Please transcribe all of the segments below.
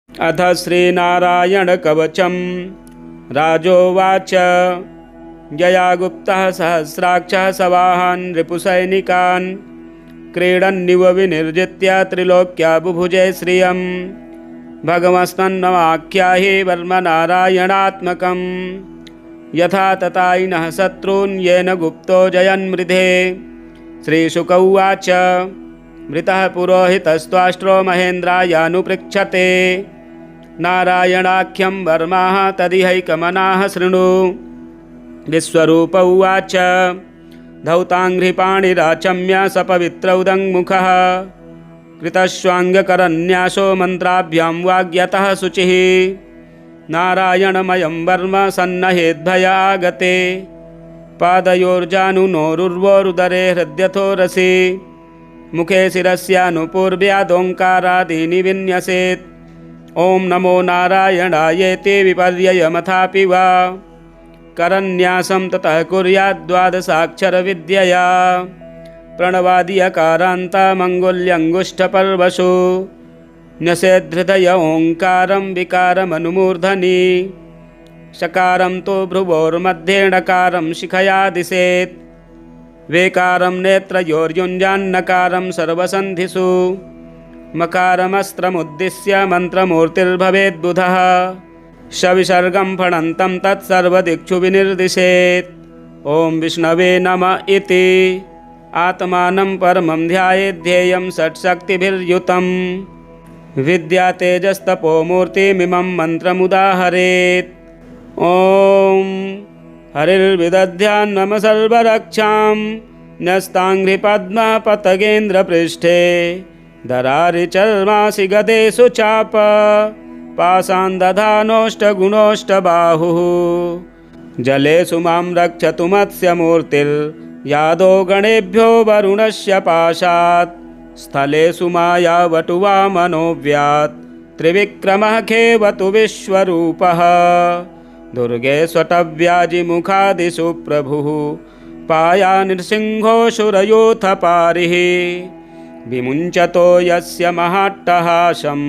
अथ श्रीनारायणकवचं राजोवाच। यया गुप्तः सहस्राक्षः सवाहान् रिपुसैनिकान् क्रीडन्निव विनिर्जित्य त्रिलोक्या बुभुजे श्रियं भगवस्तन्नमाख्याहि वर्मनारायणात्मकं यथा तथाइनः शत्रून् येन गुप्तो जयन्मृधे। श्रीशुक उवाच। मृतः पुरोहितस्त्वाष्ट्रो महेन्द्रायानुपृच्छते नारायणाख्यं वर्माः तदिहैकमनाः शृणु। विश्वरूप उवाच। धौताङ्घ्रिपाणिराचम्य सपवित्रौदङ्मुखः कृतश्वाङ्गकरन्यासो मन्त्राभ्यां वाग्यतः शुचिः। नारायणमयं वर्म सन्नहेद्भयागते पादयोर्जानुनोरुर्वोरुदरे हृद्यथो रसि मुखे शिरस्यानुपूर्व्यादोङ्कारादीनि विन्यसेत्। ॐ नमो नारायणायेति विपर्ययमथापि वा करन्यासं ततः कुर्याद्द्वादशाक्षरविद्यया प्रणवादियकारान्तामङ्गुल्यङ्गुष्ठपर्वशु न्यसेद्धृदय ओङ्कारं विकारमनुमूर्धनि शकारं तु भ्रुवोर्मध्ये णकारं शिखया दिशेत् वेकारं नेत्रयोर्युञ्जान्नकारं सर्वसन्धिषु मकारमस्त्रमुद्दिश्य मन्त्रमूर्तिर्भवेद्बुधः सविसर्गं फणन्तं तत्सर्वदिक्षु विनिर्दिशेत्। ॐ विष्णवे नम इति आत्मानं परमं ध्यायेद्धेयं षट्शक्तिभिर्युतं विद्यातेजस्तपोमूर्तिमिमं मन्त्रमुदाहरेत्। ॐ हरिर्विदध्यान्मम सर्वरक्षां न्यस्ताङ्घ्रिपद्मपतगेन्द्रपृष्ठे दरारिचर्मासि गदेषु चाप पाशान् दधानोऽष्टगुणोऽष्टबाहुः जलेषु मां रक्षतु मत्स्यमूर्तिर्यादो गणेभ्यो वरुणस्य पाशात् स्थलेषु मायावटुवामनोऽव्यात् त्रिविक्रमः खेवतु विश्वरूपः दुर्गे स्वटव्याजिमुखादिषु प्रभुः पाया नृसिंहोऽसुरयूथ पारिः विमुञ्चतो यस्य महाट्टहासं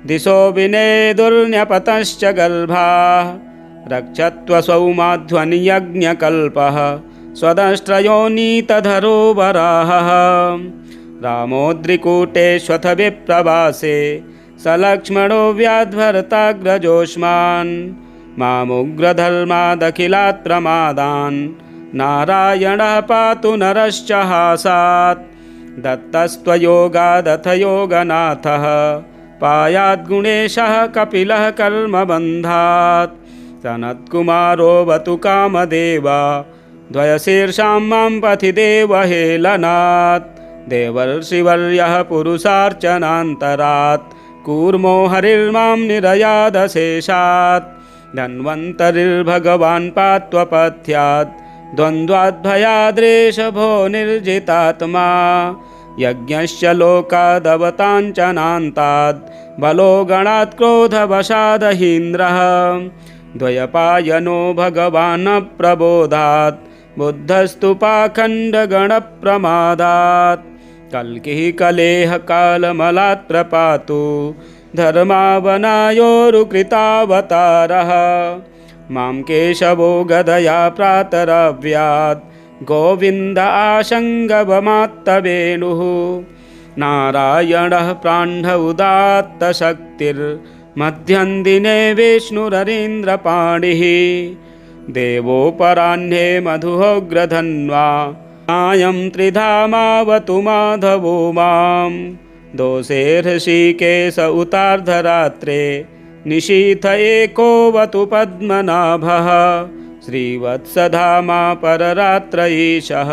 दिशो विनेदुर्न्यपतश्च गर्भाः रक्षत्वसौ माध्वनियज्ञकल्पः स्वदष्ट्रयोनीतधरो वराहः रामोद्रिकूटेष्वथ विप्रवासे सलक्ष्मणो व्याध्वरताग्रजोष्मान् मामुग्रधर्मादखिलात् प्रमादान् नारायणः पातु नरश्च हासात् दत्तस्त्वयोगादथ योगनाथः पायाद्गुणेशः कपिलः कर्मबन्धात् सनत्कुमारोऽवतु कामदेवा द्वयशीर्षां मां पथि देवहेलनात् देवर्षिवर्यः पुरुषार्चनान्तरात् कूर्मो हरिर्मां निरयादशेषात् धन्वन्तरिर्भगवान् पात्वपथ्यात् द्वन्द्वाद्भयाद्रेषभो निर्जितात्मा यज्ञश्च लोकादवताञ्चनान्ताद् बलो गणात् क्रोधवशादहीन्द्रः द्वयपायनो भगवान् प्रबोधात् बुद्धस्तु पाखण्डगणप्रमादात् कल्किः कलेह कालमलात् प्रपातु धर्मावनायोरुकृतावतारः मां केशवो गदया प्रातरव्यात् गोविन्द आशङ्गवमात्तवेणुः नारायणः प्राण्ढ उदात्तशक्तिर्मध्यं दिने विष्णुररीन्द्रपाणिः देवोपराह्ने मधुहोग्रधन्वा सायं त्रिधामावतु माधवो मां दोषे हृषीकेश उतार्धरात्रे निशीथ एकोऽवतु पद्मनाभः श्रीवत्सधामा पररात्र ईशः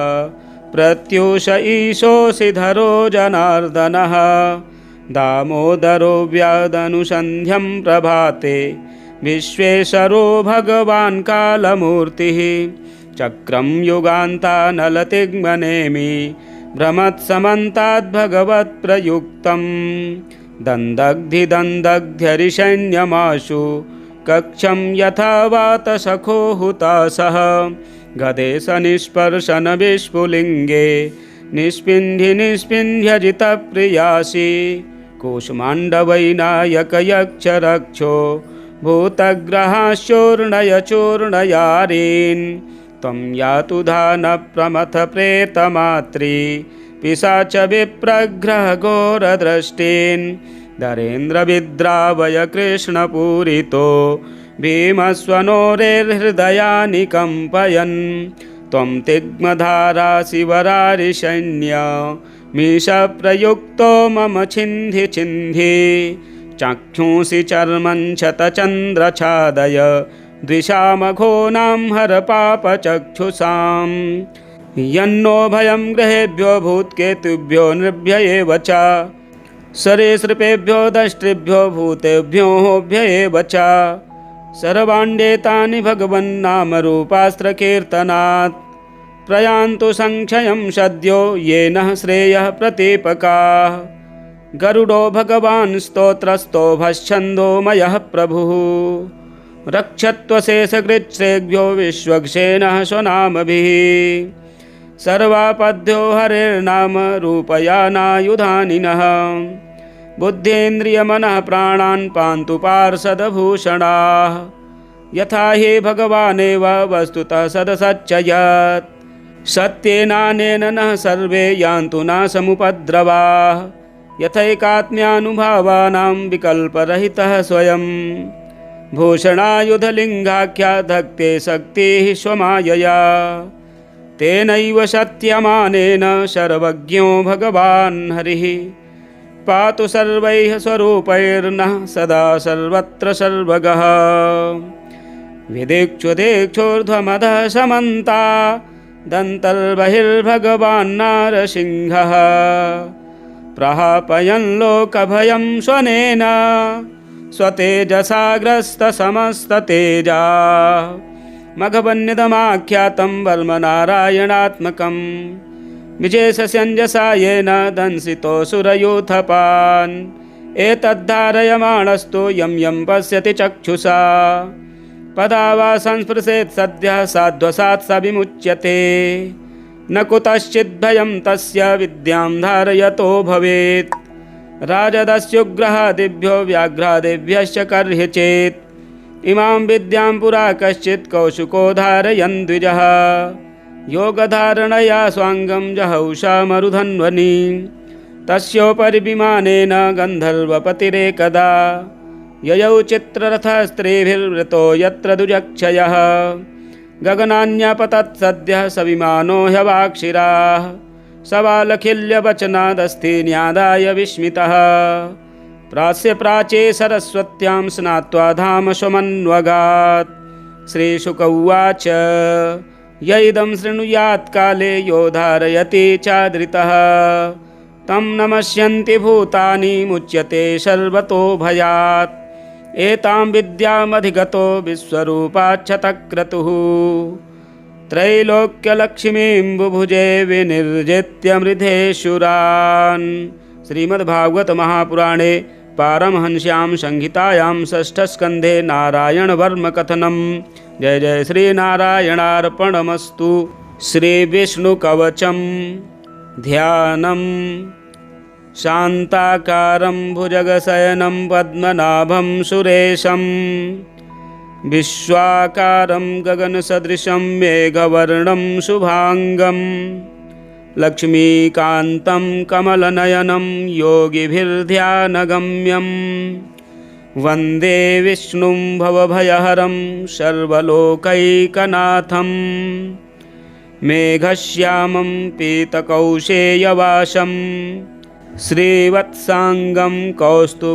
प्रत्यूष ईशोऽसिधरो जनार्दनः दामोदरो व्यादनुसन्ध्यं प्रभाते विश्वेश्वरो भगवान् कालमूर्तिः चक्रं युगान्तानलतिग्मनेमि भ्रमत्समन्ताद्भगवत्प्रयुक्तं दन्दग्धिदन्दग्ध्यरिषैन्यमाशु कक्षं यथा वातसखो हुतासः गदेश निष्पर्शन विस्फुलिङ्गे निष्पिन्ध्यजितप्रियासि कूष्माण्डवैनायकयक्षरक्षो भूतग्रहाश्चूर्णयचूर्णयारीन् त्वं यातु दानप्रमथप्रेतमात्री पिशाच विप्रग्रहघोरदृष्टीन् धरेन्द्रविद्रावय कृष्णपूरितो भीमस्वनोरेर्हृदयानि कम्पयन् त्वं तिग्मधारा शिवरारिशन्य मीशप्रयुक्तो मम छिन्धि छिन्धि चक्षुंसि चर्मं शतचन्द्रछादय द्विषामघोनां हर पापचक्षुषां यन्नो भयं ग्रहेभ्यो भूत्केतुभ्यो नृभ्य एव च सरीसृपेभ्यो दष्ट्रिभ्यो भूतेभ्योऽभ्य एव च सर्वाण्डेतानि भगवन्नामरूपास्त्रकीर्तनात् प्रयान्तु संक्षयं सद्यो येन श्रेयः प्रतीपकाः गरुडो भगवान् स्तोत्रस्तो भश्छन्दोमयः प्रभुः रक्षत्वशेषकृच्छ्रेभ्यो विश्वक्सेनः स्वनामभिः सर्वापद्यो हरेर्नाम रूपयानायुधानिनः बुद्धेन्द्रियमनः प्राणान् पान्तु पार्षदभूषणाः यथा हि भगवानेव वस्तुतः सदसच्चयत् सत्येनानेन नः सर्वे यान्तु नाशमुपद्रवाः यथैकात्म्यानुभावानां विकल्परहितः स्वयं भूषणायुधलिङ्गाख्या धत्ते शक्तिः स्वमायया तेनैव सत्यमानेन सर्वज्ञो भगवान् हरिः पातु सर्वैः स्वरूपैर्नः सदा सर्वत्र सर्वगः विदिक्षुदिक्षोर्ध्वमधः समन्ता दन्तर्बहिर्भगवान् नारसिंहः प्रहापयन् लोकभयं स्वनेन स्वतेजसाग्रस्तसमस्ततेजा मघवन्यदमाख्यातं वर्मनारायणात्मकं विशेषस्यञ्जसा येन दंसितोऽसुरयूथपान् एतद्धारयमाणस्तु यं यं पश्यति चक्षुषा पदा वा संस्पृशेत् सद्यः साध्वसात् स विमुच्यते न कुतश्चिद्भयं तस्य विद्यां धारयतो भवेत् राजदस्युग्रहादिभ्यो व्याघ्रादिभ्यश्च कर्ह्य चेत् इमां विद्यां पुरा कश्चित् कौशुको धारयन् द्विजः योगधारणया स्वाङ्गं जहौषा मरुधन्वनि तस्योपरि विमानेन गन्धर्वपतिरेकदा ययौ चित्ररथस्त्रीभिर्वृतो यत्र दुजक्षयः गगनान्यपतत् सद्यः स विमानो ह्यवाक्षिराः सवालखिल्यवचनादस्थिन्यादाय विस्मितः प्रास्य प्राचे सरस्वत्यां स्नात्वा धाम स्वमन्वगात् श्रीशुक उवाच य इदं शृणुयात् काले यो धारयति चादृतः तं नमस्यन्ति भूतानि मुच्यते सर्वतो भयात् एतां विद्यामधिगतो विश्वरूपाच्छतक्रतुः त्रैलोक्यलक्ष्मीं बुभुजे विनिर्जित्य मृधेशुरान्। श्रीमद्भागवत महापुराणे पारमहंस्यां संहितायां षष्ठस्कन्धे नारायणवर्मकथनं। जय जय श्रीनारायणार्पणमस्तु। श्रीविष्णुकवचं ध्यानम्। शान्ताकारं भुजगशयनं पद्मनाभं सुरेशं विश्वाकारं गगनसदृशं मेघवर्णं शुभांगं लक्ष्मीकान्तं कमलनयनं योगिभिर्ध्यानगम्यं वन्दे विष्णुं भवभयहरं सर्वलोकैकनाथं मेघश्यामं पीतकौशेयवासं श्रीवत्सांगं कौस्तुभोद्भासितांगं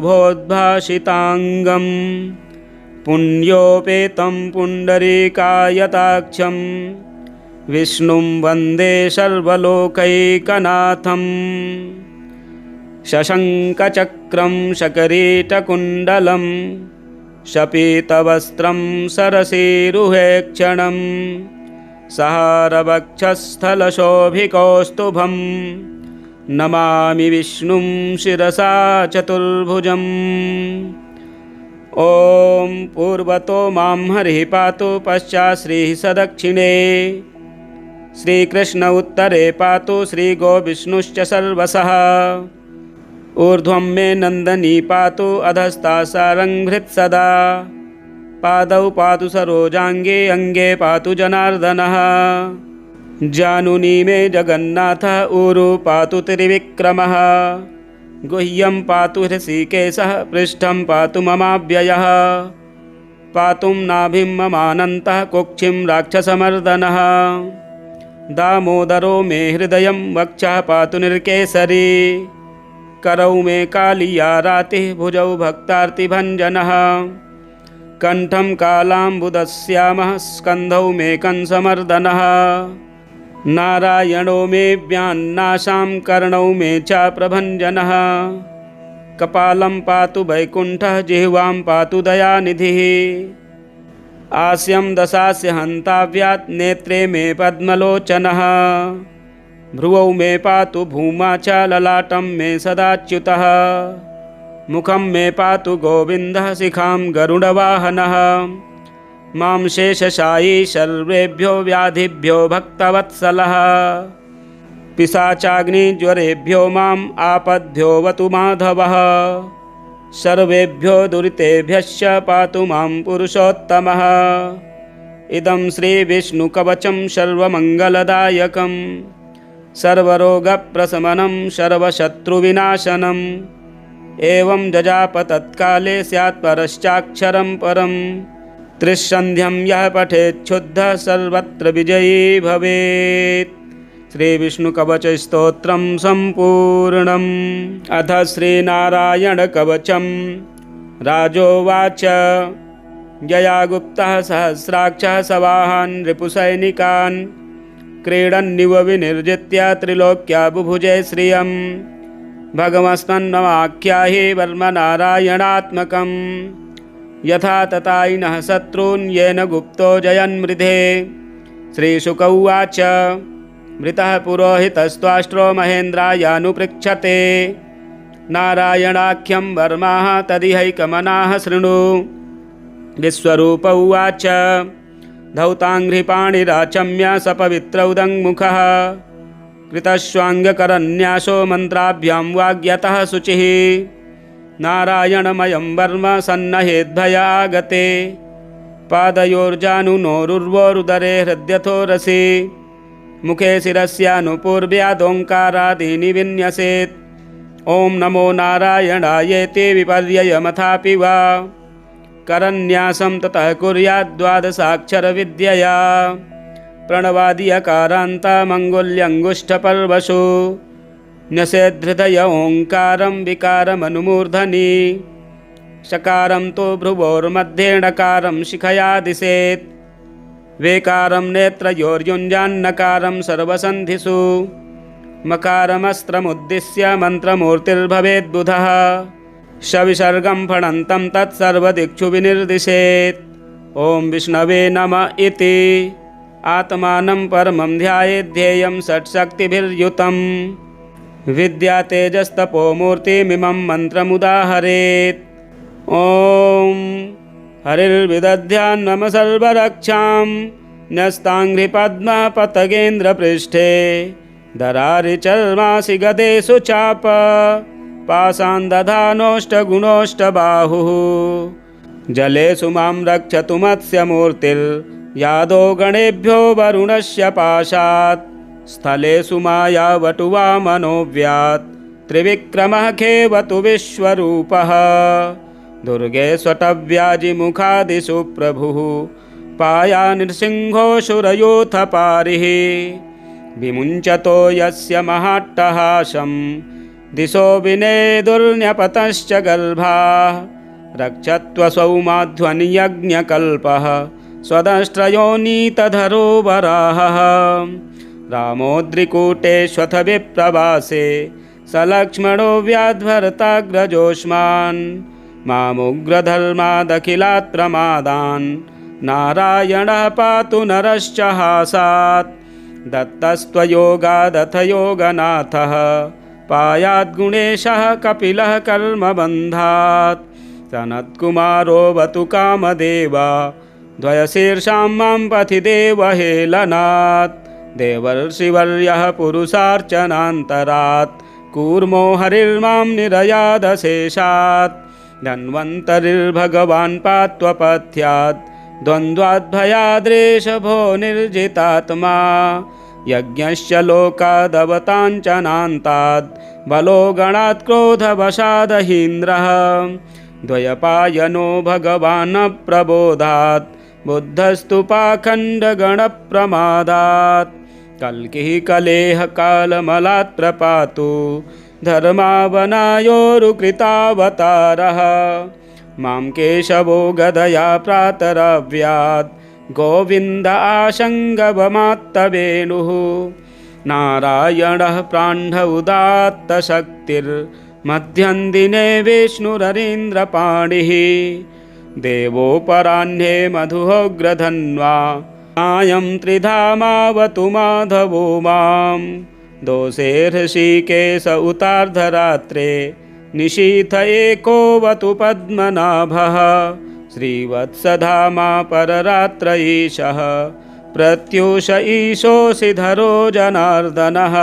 पुण्योपेतं पुण्डरीकायताक्षं विष्णुं वन्दे सर्वलोकैकनाथं शशङ्खचक्रं शकरीटकुण्डलं शपीतवस्त्रं सरसीरुहेक्षणं सहारवक्षस्थलशोभिकौस्तुभं नमामि विष्णुं शिरसा चतुर्भुजम्। ॐ पूर्वतो मां हरिः पातु पश्चात् श्रीः सदक्षिणे श्रीकृष्ण उत्तरे पातु श्रीगोविष्णुश्च सर्वशः ऊर्ध्वं मे नन्दनी पातु अधस्ता सारङ्घ्रित् सदा। पादौ पातु सरोजाङ्गे अङ्गे पातु जनार्दनः। जानुनी मे जगन्नाथः ऊरु पातु त्रिविक्रमः। गुह्यं पातु हृषीकेशः पृष्ठं पातु ममाव्ययः। पातुं नाभिं ममानन्तः कुक्षिं राक्षसमर्दनः। दामोदरो मे हृदयं वक्षः पातु निर्केसरी। करौ मे कालिया रातिः भुजौ भक्तार्तिभञ्जनः। कण्ठं कालाम्बुदश्यामः स्कन्धौ मे कंसमर्दनः। नारायणो मे व्यान्नाशां कर्णौ मे च प्रभञ्जनः। कपालं पातु वैकुण्ठः जिह्वां पातु दयानिधिः। आस्यं दशास्य हन्ताव्यात् नेत्रे मे पद्मलोचनः। भ्रुवौ मे पातु भूमा च ललाटं मे सदाच्युतः। मुखं मे पातु गोविन्दः शिखां गरुडवाहनः। मां शेषशायी सर्वेभ्यो व्याधिभ्यो भक्तवत्सलः। पिशाचाग्निज्वरेभ्यो माम् आपद्भ्योऽवतु माधवः। सर्वेभ्यो दुरितेभ्यश्च पातु मां पुरुषोत्तमः। इदं श्रीविष्णुकवचं सर्वमङ्गलदायकं सर्वरोगप्रशमनं सर्वशत्रुविनाशनम्। एवं जजाप तत्काले स्यात् परश्चाक्षरं परम्। त्रिसन्ध्यं यः पठेच्छुद्धः सर्वत्र विजयी भवेत्। श्रीविष्णुकवचस्तोत्रं सम्पूर्णम्। अथ श्रीनारायणकवचं राजोवाच। यया गुप्तः सहस्राक्षः सवाहान् रिपुसैनिकान् क्रीडन्निव विनिर्जित्य त्रिलोक्या बुभुजे श्रियम्। भगवस्मन्नमाख्याहि वर्मनारायणात्मकम्। यथा ततायिनः शत्रून् येन गुप्तो जयन्मृधे। श्रीशुक उवाच। मृतः पुरोहितस्त्वाष्ट्रो महेन्द्रायानुपृच्छते। नारायणाख्यं वर्माः तदिहैकमनाः शृणु। विश्वरूप उवाच। धौताङ्घ्रिपाणिराचम्य सपवित्रौदङ्मुखः। कृतश्वाङ्गकरन्यासो मन्त्राभ्यां वाग्यतः शुचिः। नारायणमयं वर्म सन्नहेद्भयागते। पादयोर्जानुनोरुर्वोरुदरे हृद्यथोरसि। मुखे शिरस्यानुपूर्व्यादोङ्कारादीनि विन्यसेत्। ॐ नमो नारायणायेति विपर्ययमथापि वा। करन्यासं ततः कुर्यात् द्वादशाक्षरविद्यया। प्रणवादियकारान्तामङ्गुल्यङ्गुष्ठपर्वशु। न्यसेद्धृदय ओङ्कारं विकारमनुमूर्धनि। शकारं तु भ्रुवोर्मध्ये णकारं शिखया दिशेत्। वेकारं नेत्रयोर्युञ्जान्नकारं सर्वसन्धिषु। मकारमस्त्रमुद्दिश्य मन्त्रमूर्तिर्भवेद्बुधः। सविसर्गं फणन्तं तत्सर्वदिक्षु विनिर्दिशेत्। ॐ विष्णवे नमः इति। आत्मानं परमं ध्यायेद्धेयं षट्शक्तिभिर्युतम्। विद्यातेजस्तपोमूर्तिमिमं मन्त्रमुदाहरेत्। ॐ हरिर्विदध्यान्मम सर्वरक्षां। न्यस्ताङ्घ्रिपद्मपतगेन्द्रपृष्ठे। दरारिचर्मासि गदेषु चाप। पाशान् दधानोऽष्टगुणोऽष्टबाहुः। जलेषु मां रक्षतु मत्स्यमूर्तिर्यादो गणेभ्यो वरुणस्य पाशात्। स्थलेषु मायावटुवामनोऽव्यात्। त्रिविक्रमः खेवतु विश्वरूपः। दुर्गे स्वटव्याजिमुखादिषु प्रभुः। पाया नृसिंहोऽसुरयूथपारिः। विमुञ्चतो यस्य महाट्टहासं। दिशो विनेदुर्न्यपतश्च गर्भाः। रक्षत्वसौ माध्वनियज्ञकल्पः। स्वदष्ट्रयोनीतधरो वराहः। रामोद्रिकूटेष्वथ विप्रवासे। सलक्ष्मणो व्याध्वरताग्रजोष्मान्। मामुग्रधर्मादखिलात् प्रमादान्। नारायणः पातु नरश्च हासात्। दत्तस्त्वयोगादथ योगनाथः। पायाद्गुणेशः कपिलः कर्मबन्धात्। सनत्कुमारोऽवतु कामदेवा। द्वयशीर्षां मां पथि देवहेलनात्। देवर्षिवर्यः पुरुषार्चनान्तरात्। कूर्मो हरिर्मां निरयादशेषात् धन्वन्तरिर्भगवान् पात्वपथ्यात् द्वन्द्वाद्भयाद्रेषभो निर्जितात्मा यज्ञश्च लोकादवताञ्चनान्ताद् बलो गणात् क्रोधवशादहीन्द्रः द्वयपायनो भगवान् प्रबोधात् बुद्धस्तु पाखण्डगणप्रमादात् कल्किः कलेह कालमलात् प्रपातु धर्मावनायोरुकृतावतारः मां केशवो गदया प्रातरव्यात् गोविन्द आशङ्गवमात्तवेणुः नारायणः प्राण्ढ उदात्तशक्तिर्मध्यं दिने विष्णुररीन्द्रपाणिः देवोपराह्ने मधुहोग्रधन्वा सायं त्रिधामावतु माधवो मां दोषे हृषीकेश उतार्धरात्रे निशीथ एकोऽवतु पद्मनाभः श्रीवत्सधामा पररात्र ईशः प्रत्यूष ईशोऽसिधरो जनार्दनः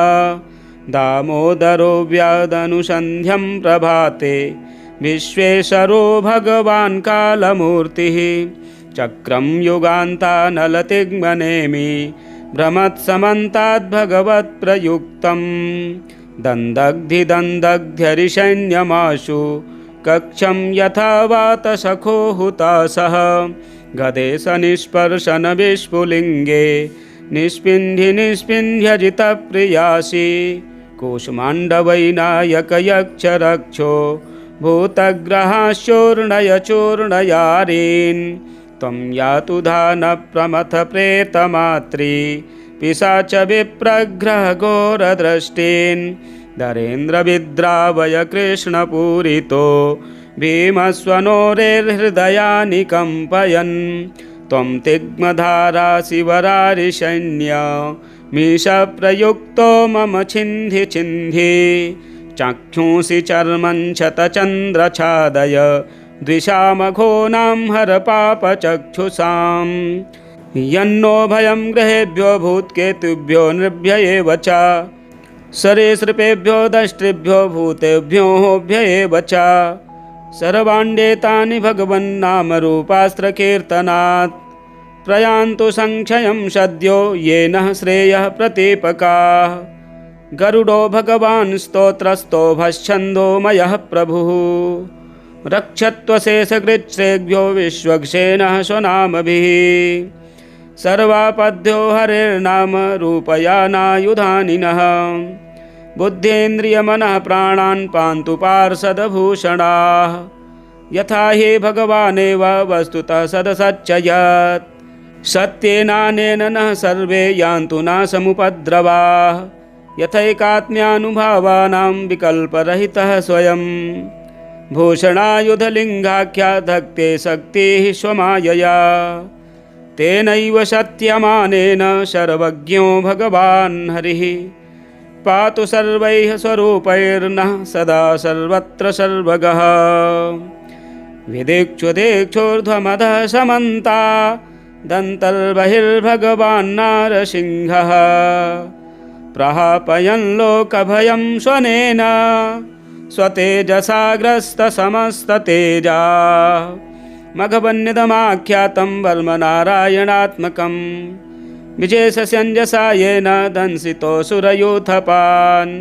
दामोदरो व्यादनुसन्ध्यं प्रभाते विश्वेश्वरो भगवान् कालमूर्तिः चक्रं युगान्तानलतिग्मनेमि भ्रमत्समन्ताद्भगवत्प्रयुक्तं दन्दग्धिदन्दग्ध्यरिषैन्यमाशु कक्षं यथा वातसखो हुतासः गदेश निष्पर्शन विस्फुलिङ्गे निष्पिन्धि निष्पिन्ध्यजितप्रियासि कूष्माण्डवैनायकयक्षरक्षो भूतग्रहाश्चूर्णय चूर्णयारीन् त्वं यातु धानप्रमथ प्रेतमात्री पिशाच विप्रग्रह घोरदृष्टीन् धरेन्द्रविद्रावय कृष्णपूरितो भीमस्वनोरेर्हृदयानि कम्पयन् त्वं तिग्मधारा शिवरारिशैन्य मीशप्रयुक्तो मम छिन्धि छिन्धि चक्षुंसि चर्मं शतचन्द्रछादय द्विषामघोनां हर पापचक्षुषाम् यन्नो भयं ग्रहेभ्यो भूत्केतुभ्यो नृभ्य एव च सरीसृपेभ्यो दष्ट्रिभ्यो भूतेभ्योऽभ्य एव च सर्वाण्डेतानि भगवन्नामरूपास्त्रकीर्तनात् प्रयान्तु संक्षयं सद्यो येन श्रेयः प्रतीपकाः गरुडो भगवान् स्तोत्रस्तो भश्छन्दोमयः प्रभुः रक्षत्वशेषकृच्छ्रेभ्यो विश्वक्षेणः स्वनामभिः सर्वापद्यो हरेर्नाम रूपयानायुधानिनः बुद्धेन्द्रियमनः प्राणान् पान्तु पार्षदभूषणाः यथा हि भगवानेव वस्तुतः सदसच्चयत् सत्येनानेन नः सर्वे यान्तु नाशमुपद्रवाः यथैकात्म्यानुभावानां विकल्परहितः स्वयं भूषणायुधलिङ्गाख्या धत्ते शक्तिः स्वमायया तेनैव सत्यमानेन सर्वज्ञो भगवान् हरिः पातु सर्वैः स्वरूपैर्नः सदा सर्वत्र सर्वगः विदिक्षुदिक्षोर्ध्वमधः समन्ता दन्तर्बहिर्भगवान् नारसिंहः प्रहापयन् लोकभयं स्वनेन स्वतेजसाग्रस्तसमस्ततेजा मघवन्यदमाख्यातं वर्मनारायणात्मकं विशेषस्यञ्जसा येन दंसितोऽसुरयूथपान्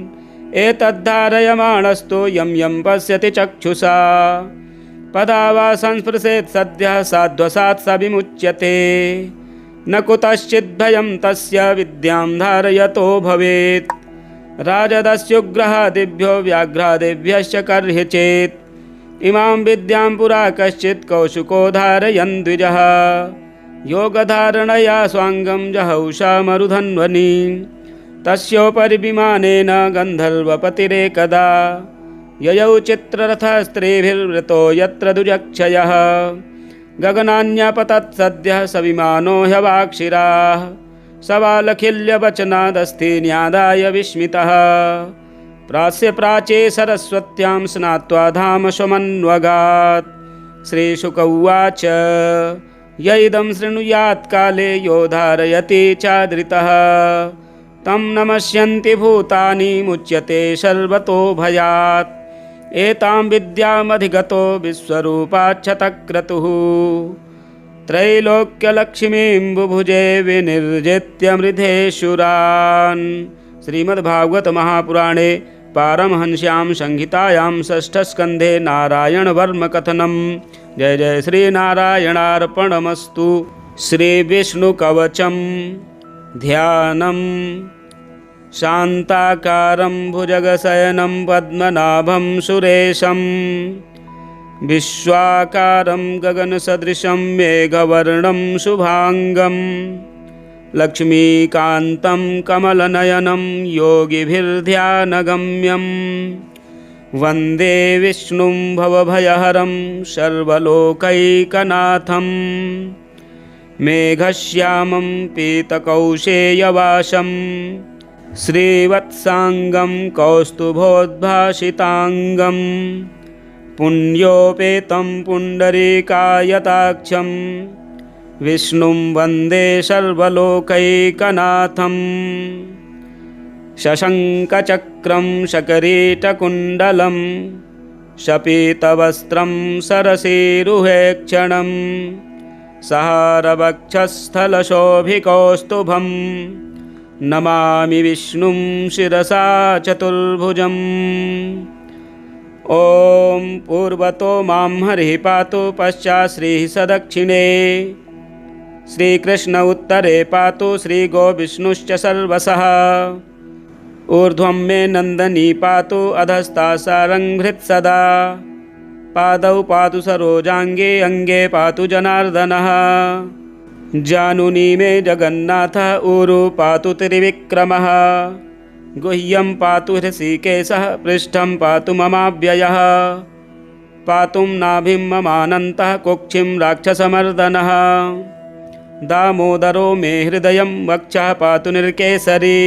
एतद्धारयमाणस्तु यं यं पश्यति चक्षुषा पदा वा संस्पृशेत् सद्यः साध्वसात् स विमुच्यते न कुतश्चिद्भयं तस्य विद्यां धारयतो भवेत् राजदस्युग्रहादिभ्यो व्याघ्रादिभ्यश्च कर्ह्य चेत् इमां विद्यां पुरा कश्चित् कौशुको धारयन् द्विजः योगधारणया स्वाङ्गं जहौषा मरुधन्वनि तस्योपरि विमानेन गन्धर्वपतिरेकदा ययौ चित्ररथस्त्रीभिर्वृतो यत्र दुजक्षयः गगनान्यपतत् सद्यः स विमानो ह्यवाक्षिराः सवालखिल्यवचनादस्तीन्यादाय विस्मितः प्रास्य प्राचे सरस्वत्यां स्नात्वा धाम स्वमन्वगात् श्रीशुक उवाच य इदं शृणुयात् काले यो धारयति चादृतः तं नमस्यन्ति भूतानि मुच्यते सर्वतो भयात्। एतां विद्यामधिगतो विश्वरूपाच्छतक्रतुः त्रैलोक्यलक्ष्मीं बुभुजे विनिर्जित्य मृधेशुरान्। श्रीमद्भागवत महापुराणे पारमहंस्यां संहितायां षष्ठस्कन्धे नारायणवर्मकथनं। जय जय श्रीनारायणार्पणमस्तु। श्रीविष्णुकवचं ध्यानम्। शान्ताकारं भुजगशयनं पद्मनाभं सुरेशं विश्वाकारं गगनसदृशं मेघवर्णं शुभांगं लक्ष्मीकान्तं कमलनयनं योगिभिर्ध्यानगम्यं वन्दे विष्णुं भवभयहरं सर्वलोकैकनाथं मेघश्यामं पीतकौशेयवासं श्रीवत्सांगं कौस्तुभोद्भासितांगं पुण्योपेतं पुण्डरीकायताक्षं विष्णुं वन्दे सर्वलोकैकनाथं शशङ्खचक्रं शकरीटकुण्डलं शपीतवस्त्रं सरसीरुहेक्षणं सहारवक्षस्थलशोभिकौस्तुभं नमामि विष्णुं शिरसा चतुर्भुजम्। ॐ पूर्वतो मां हरिः पातु पश्चात् श्रीः सदक्षिणे श्रीकृष्ण उत्तरे पातु श्रीगोविष्णुश्च सर्वशः ऊर्ध्वं मे नन्दनी पातु अधस्ता सारङ्घ्रित्सदा पादौ पातु सरोजाङ्गे अङ्गे पातु जनार्दनः जानुनी मे जगन्नाथः ऊरु पातु त्रिविक्रमः गुह्यं पातु हृषीकेशः पृष्ठं पातु ममाव्ययः पातुं नाभिं ममानन्तः कुक्षिं राक्षसमर्दनः दामोदरो मे हृदयं वक्षः पातु निर्केसरी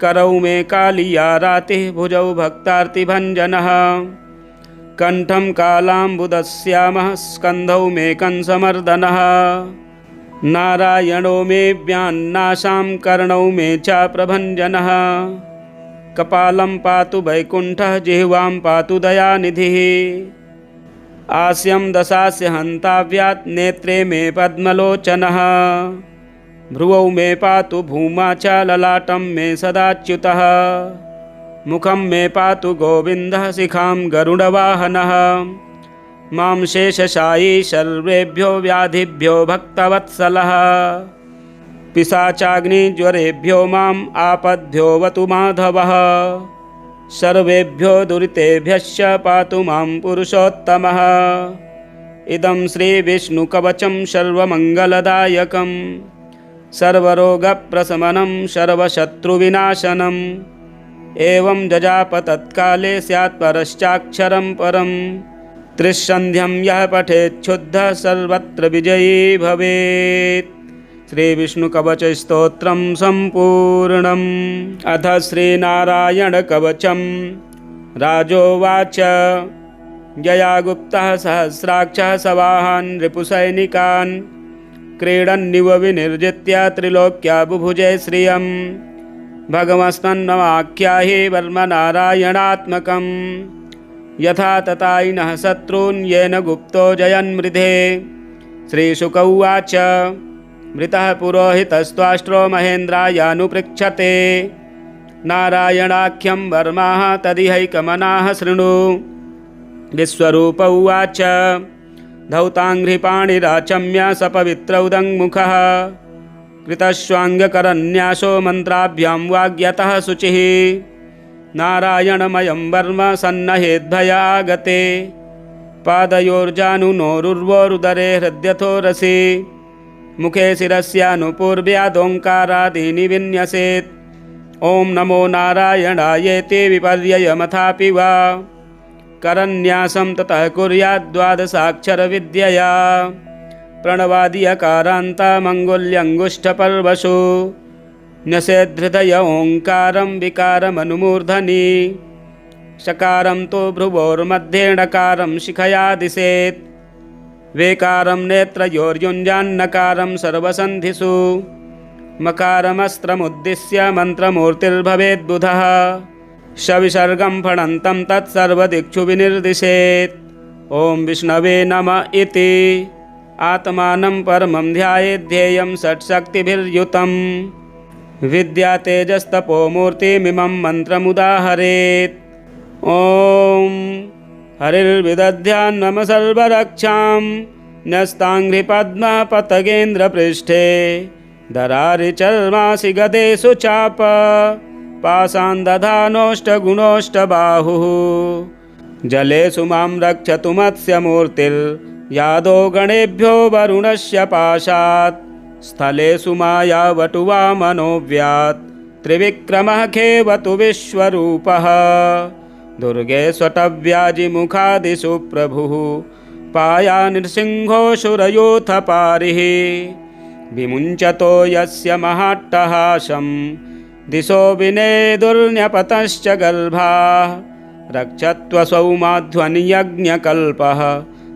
करौ मे कालियारातिः भुजौ भक्तार्तिभञ्जनः कण्ठं कालाम्बुदश्यामः स्कन्धौ मे कंसमर्दनः नारायणो मे व्यान्नाशां कर्णौ मे च प्रभञ्जनः कपालं पातु वैकुण्ठः जिह्वां पातु दयानिधिः आस्यं दशास्य हन्ताव्यात् नेत्रे मे पद्मलोचनः भ्रुवौ मे पातु भूमा च ललाटं मे सदाच्युतः मुखं मे पातु गोविन्दः शिखां गरुडवाहनः मां शेषशायी सर्वेभ्यो व्याधिभ्यो भक्तवत्सलः पिशाचाग्निज्वरेभ्यो माम् आपद्भ्योऽवतु माधवः सर्वेभ्यो दुरितेभ्यश्च पातु मां पुरुषोत्तमः इदं श्रीविष्णुकवचं सर्वमङ्गलदायकं सर्वरोगप्रशमनं सर्वशत्रुविनाशनम् एवं जजाप तत्काले स्यात् परश्चाक्षरं परम् त्रिसन्ध्यं यः पठेच्छुद्धः सर्वत्र विजयी भवेत्। श्रीविष्णुकवचस्तोत्रं सम्पूर्णम्। अथ श्रीनारायणकवचं राजोवाच यया गुप्तः सहस्राक्षः सवाहान् रिपुसैनिकान् क्रीडन्निव विनिर्जित्य त्रिलोक्या बुभुजे श्रियम् भगवस्तन्नमाख्याहि वर्मनारायणात्मकम् यथा तथाइनः शत्रून् येन गुप्तो जयन्मृधे। श्रीशुक उवाच मृतः पुरोहितस्त्वाष्ट्रो महेन्द्रायानुपृच्छते नारायणाख्यं वर्माः तदिहैकमनाः शृणु। विश्वरूप उवाच धौताङ्घ्रिपाणिराचम्य सपवित्रौदङ्मुखः कृतश्वाङ्गकरन्यासो मन्त्राभ्यां वाग्यतः शुचिः नारायणमयं वर्म सन्नहेद्भयागते पादयोर्जानुनोरुर्वोरुदरे हृद्यथो रसि मुखे शिरस्यानुपूर्व्यादोङ्कारादीनि विन्यसेत्। ॐ नमो नारायणायेति विपर्ययमथापि वा करन्यासं ततः कुर्याद्द्वादशाक्षरविद्यया प्रणवादियकारान्तामङ्गुल्यङ्गुष्ठपर्वशु न्यसेद्धृदय ओङ्कारं विकारमनुमूर्धनि शकारं तु भ्रुवोर्मध्ये णकारं शिखया दिशेत् वेकारं नेत्रयोर्युञ्जान्नकारं सर्वसन्धिषु मकारमस्त्रमुद्दिश्य मन्त्रमूर्तिर्भवेद्बुधः सविसर्गं फणन्तं तत्सर्वदिक्षु विनिर्दिशेत्। ॐ विष्णवे नमः इति आत्मानं परमं ध्यायेत् ध्येयं षट्शक्तिभिर्युतं विद्यातेजस्तपोमूर्तिमिमं मन्त्रमुदाहरेत्। ॐ हरिर्विदध्यान् मम सर्वरक्षां न्यस्ताङ्घ्रिपद्मपतगेन्द्रपृष्ठे दरारिचर्मासि गदेषु चाप पाशान् दधानोऽष्टगुणोऽष्टबाहुः जलेषु मां रक्षतु मत्स्यमूर्तिर्यादो गणेभ्यो वरुणस्य पाशात् स्थलेषु मायावटुवा मनोव्यात् त्रिविक्रमः खेवतु विश्वरूपः दुर्गे स्वटव्याजिमुखादिषु प्रभुः पाया नृसिंहोऽसुरयोऽथ पारिः विमुञ्चतो यस्य महाट्टहासं दिशो विनेदुर्न्यपतश्च गर्भाः रक्षत्वसौ माध्वनियज्ञकल्पः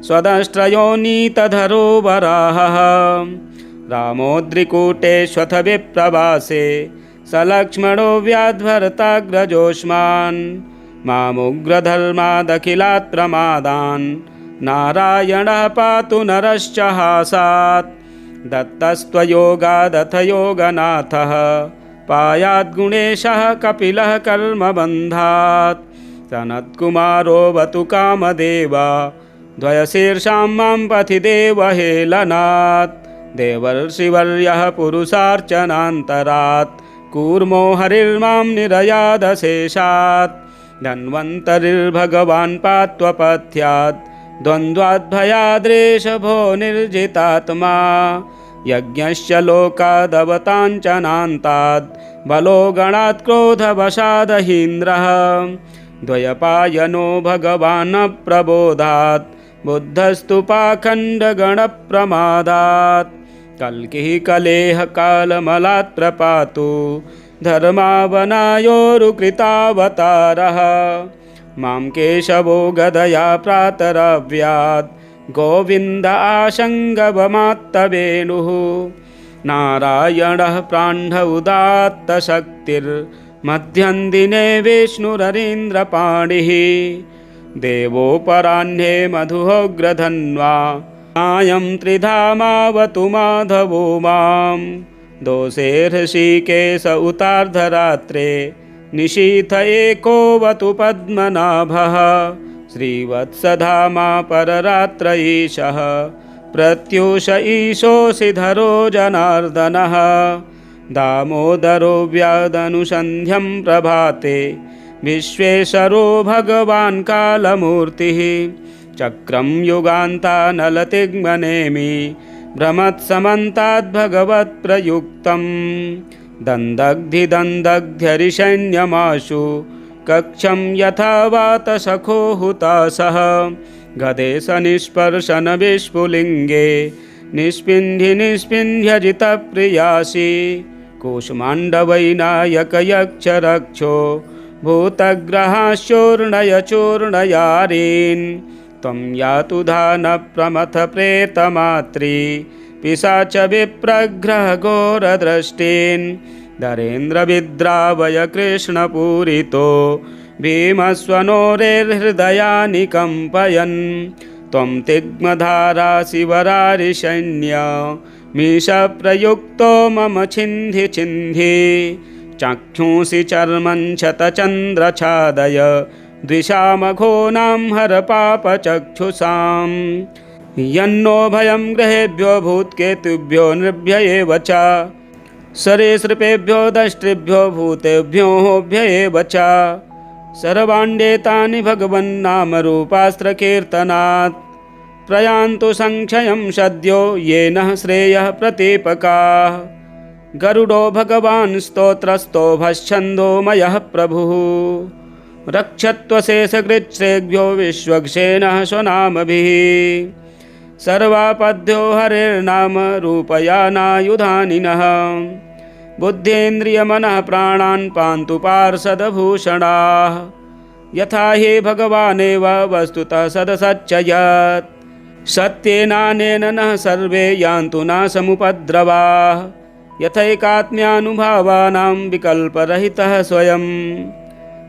स्वदष्ट्रयोनीतधरो वराहः रामोद्रिकूटेष्वथ विप्रवासे सलक्ष्मणो व्याध्वरताग्रजोष्मान् मामुग्रधर्मादखिलात् प्रमादान् नारायणः पातु नरश्च हासात् दत्तस्त्वयोगादथ योगनाथः पायाद्गुणेशः कपिलः कर्मबन्धात् सनत्कुमारोऽवतु कामदेवा द्वयशीर्षां मां पथि देवहेलनात् देवर्षिवर्यः पुरुषार्चनान्तरात् कूर्मो हरिर्मां निरयादशेषात् धन्वन्तरिर्भगवान् पात्वपथ्यात् द्वन्द्वाद्भयाद्रेषभो निर्जितात्मा यज्ञश्च लोकादवताञ्चनान्ताद् बलो गणात् क्रोधवशादहीन्द्रः द्वयपायनो भगवान् प्रबोधात् बुद्धस्तु पाखण्डगणप्रमादात् कल्किः कलेह कालमलात् प्रपातु धर्मावनायोरुकृतावतारः मां केशवो गदया प्रातरव्यात् गोविन्द आशङ्गवमात्तवेणुः नारायणः प्राण्ढ उदात्तशक्तिर्मध्यं दिने विष्णुररीन्द्रपाणिः देवोपराह्ने मधुहोग्रधन्वा सायं त्रिधामावतु माधवो मां दोषे हृषीकेश उतार्धरात्रे निशीथ एकोऽवतु पद्मनाभः श्रीवत्सधामा पररात्र ईशः प्रत्यूष ईशोऽसिधरो जनार्दनः दामोदरो व्यादनुसन्ध्यं प्रभाते विश्वेश्वरो भगवान् कालमूर्तिः चक्रं युगान्तानलतिग्मनेमि भ्रमत्समन्ताद्भगवत्प्रयुक्तं दन्दग्धिदन्दग्ध्यरिषैन्यमाशु कक्षं यथा वातसखो हुतासः गदेश निष्पर्शन विस्फुलिङ्गे निष्पिन्धि निष्पिन्ध्यजितप्रियासि कूष्माण्डवैनायकयक्षरक्षो भूतग्रहाश्चूर्णय चूर्णयारीन् त्वं यातु धानप्रमथ प्रेतमात्री पिशाच विप्रग्रह घोरदृष्टीन् धरेन्द्रविद्रावय कृष्णपूरितो भीमस्वनोरेर्हृदयानि कम्पयन् त्वं तिग्मधारा शिवरारिशैन्य मीशप्रयुक्तो मम छिन्धि छिन्धि चक्षुंसि चर्मं शतचन्द्रछादय द्विषामघोनां हर पापचक्षुषां यन्नो भयं ग्रहेभ्यो भूत्केतुभ्यो नृभ्य एव च सरीसृपेभ्यो दष्ट्रिभ्यो भूतेभ्योऽभ्य एव च सर्वाण्डेतानि भगवन्नामरूपास्त्रकीर्तनात् प्रयान्तु संक्षयं सद्यो येन श्रेयः प्रतीपकाः गरुडो भगवान् स्तोत्रस्तोभश्छन्दोमयः प्रभुः रक्षत्वशेषकृच्छ्रेभ्यो विश्वक्षेणः स्वनामभिः सर्वापद्यो हरेर्नाम रूपयानायुधानिनः बुद्धेन्द्रियमनः प्राणान् पान्तु पार्षदभूषणाः यथा हि भगवानेव वस्तुतः सदसच्चयत् सत्येनानेन नः सर्वे यान्तु नाशमुपद्रवाः यथैकात्म्यानुभावानां विकल्परहितः स्वयं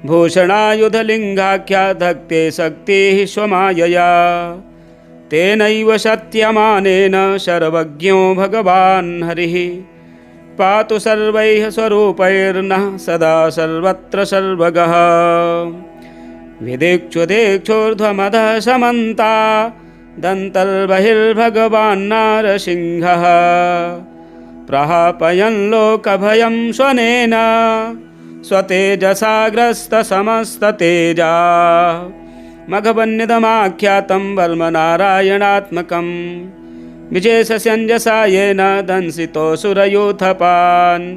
भूषणायुधलिङ्गाख्या धत्ते शक्तिः स्वमायया तेनैव सत्यमानेन सर्वज्ञो भगवान् हरिः पातु सर्वैः स्वरूपैर्नः सदा सर्वत्र सर्वगः विदिक्षुदिक्षोर्ध्वमधः समन्ता दन्तर्बहिर्भगवान् नारसिंहः प्रहापयन् लोकभयं स्वनेन स्वतेजसाग्रस्तसमस्ततेजा मघवन्यदमाख्यातं वर्मनारायणात्मकं विशेषस्यञ्जसा येन दंसितोऽसुरयूथपान्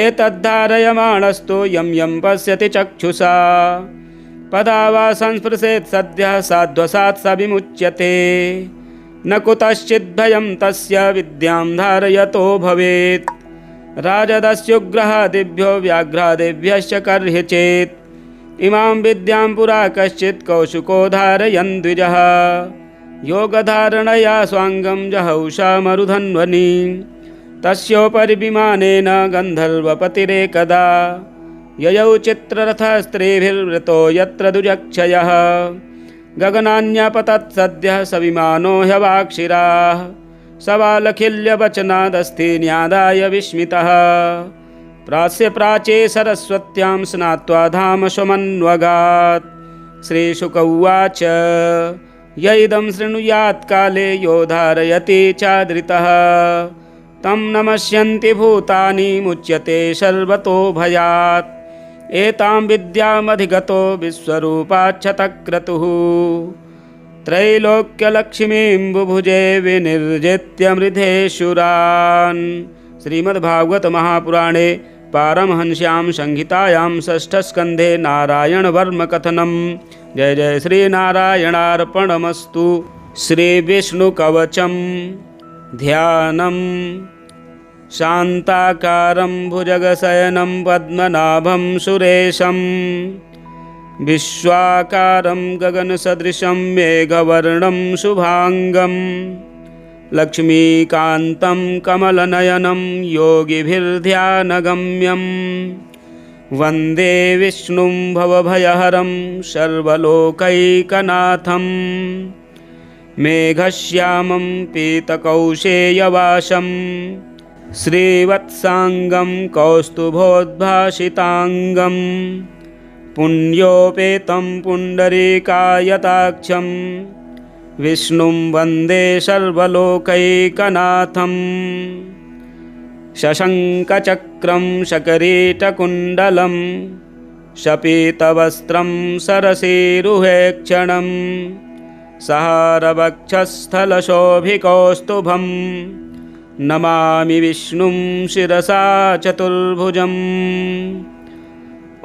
एतद्धारयमाणस्तु यं यं पश्यति चक्षुषा पदा वा संस्पृशेत् सद्यः साध्वसात् स विमुच्यते न कुतश्चिद्भयं तस्य विद्यां धारयतो भवेत् राजदस्युग्रहादिभ्यो व्याघ्रादिभ्यश्च कर्ह्य चेत् इमां विद्यां पुरा कश्चित् कौशुको धारयन् द्विजः योगधारणया स्वाङ्गं जहौषा मरुधन्वनी तस्योपरि विमानेन गन्धर्वपतिरेकदा ययौ चित्ररथस्त्रीभिर्वृतो यत्र दुजक्षयः गगनान्यपतत् सद्यः स विमानो ह्यवाक्षिराः सवालखिल्यवचनादस्थिन्यादाय विस्मितः प्रास्य प्राचे सरस्वत्यां स्नात्वा धाम स्वमन्वगात् श्रीशुक उवाच य इदं शृणुयात् काले यो धारयति चादृतः तं नमस्यन्ति भूतानि मुच्यते सर्वतो भयात् एतां विद्यामधिगतो विश्वरूपाच्छतक्रतुः त्रैलोक्यलक्ष्मीं बुभुजे विनिर्जित्य मृधेशुरान्। श्रीमद्भागवत महापुराणे पारमहंस्यां संहितायां षष्ठस्कन्धे नारायणवर्मकथनं। जय जय श्रीनारायणार्पणमस्तु। श्रीविष्णुकवचं ध्यानम्। शान्ताकारं भुजगशयनं पद्मनाभं सुरेशं विश्वाकारं गगनसदृशं मेघवर्णं शुभांगं लक्ष्मीकान्तं कमलनयनं योगिभिर्ध्यानगम्यं वन्दे विष्णुं भवभयहरं सर्वलोकैकनाथं मेघश्यामं पीतकौशेयवासं श्रीवत्सांगं कौस्तुभोद्भासितांगं पुण्योपेतं पुण्डरीकायताक्षं विष्णुं वन्दे सर्वलोकैकनाथं शशङ्खचक्रं शकरीटकुण्डलं शपीतवस्त्रं सरसीरुहेक्षणं सहारवक्षस्थलशोभिकौस्तुभं नमामि विष्णुं शिरसा चतुर्भुजम्।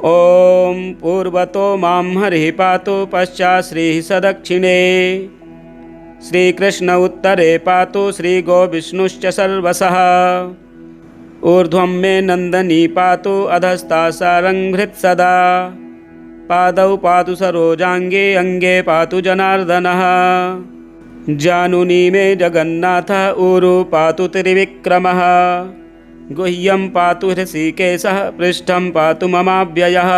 ॐ पूर्वतो मां हरिः पातु पश्चात् श्रीः सदक्षिणे श्रीकृष्ण उत्तरे पातु श्रीगोविष्णुश्च सर्वशः ऊर्ध्वं मे नन्दनी पातु अधस्ता सारङ्घ्रित्सदा पादौ पातु सरोजाङ्गे अङ्गे पातु जनार्दनः जानुनी मे जगन्नाथः ऊरु पातु त्रिविक्रमः गुह्यं पातु हृषीकेशः पृष्ठं पातु ममाव्ययः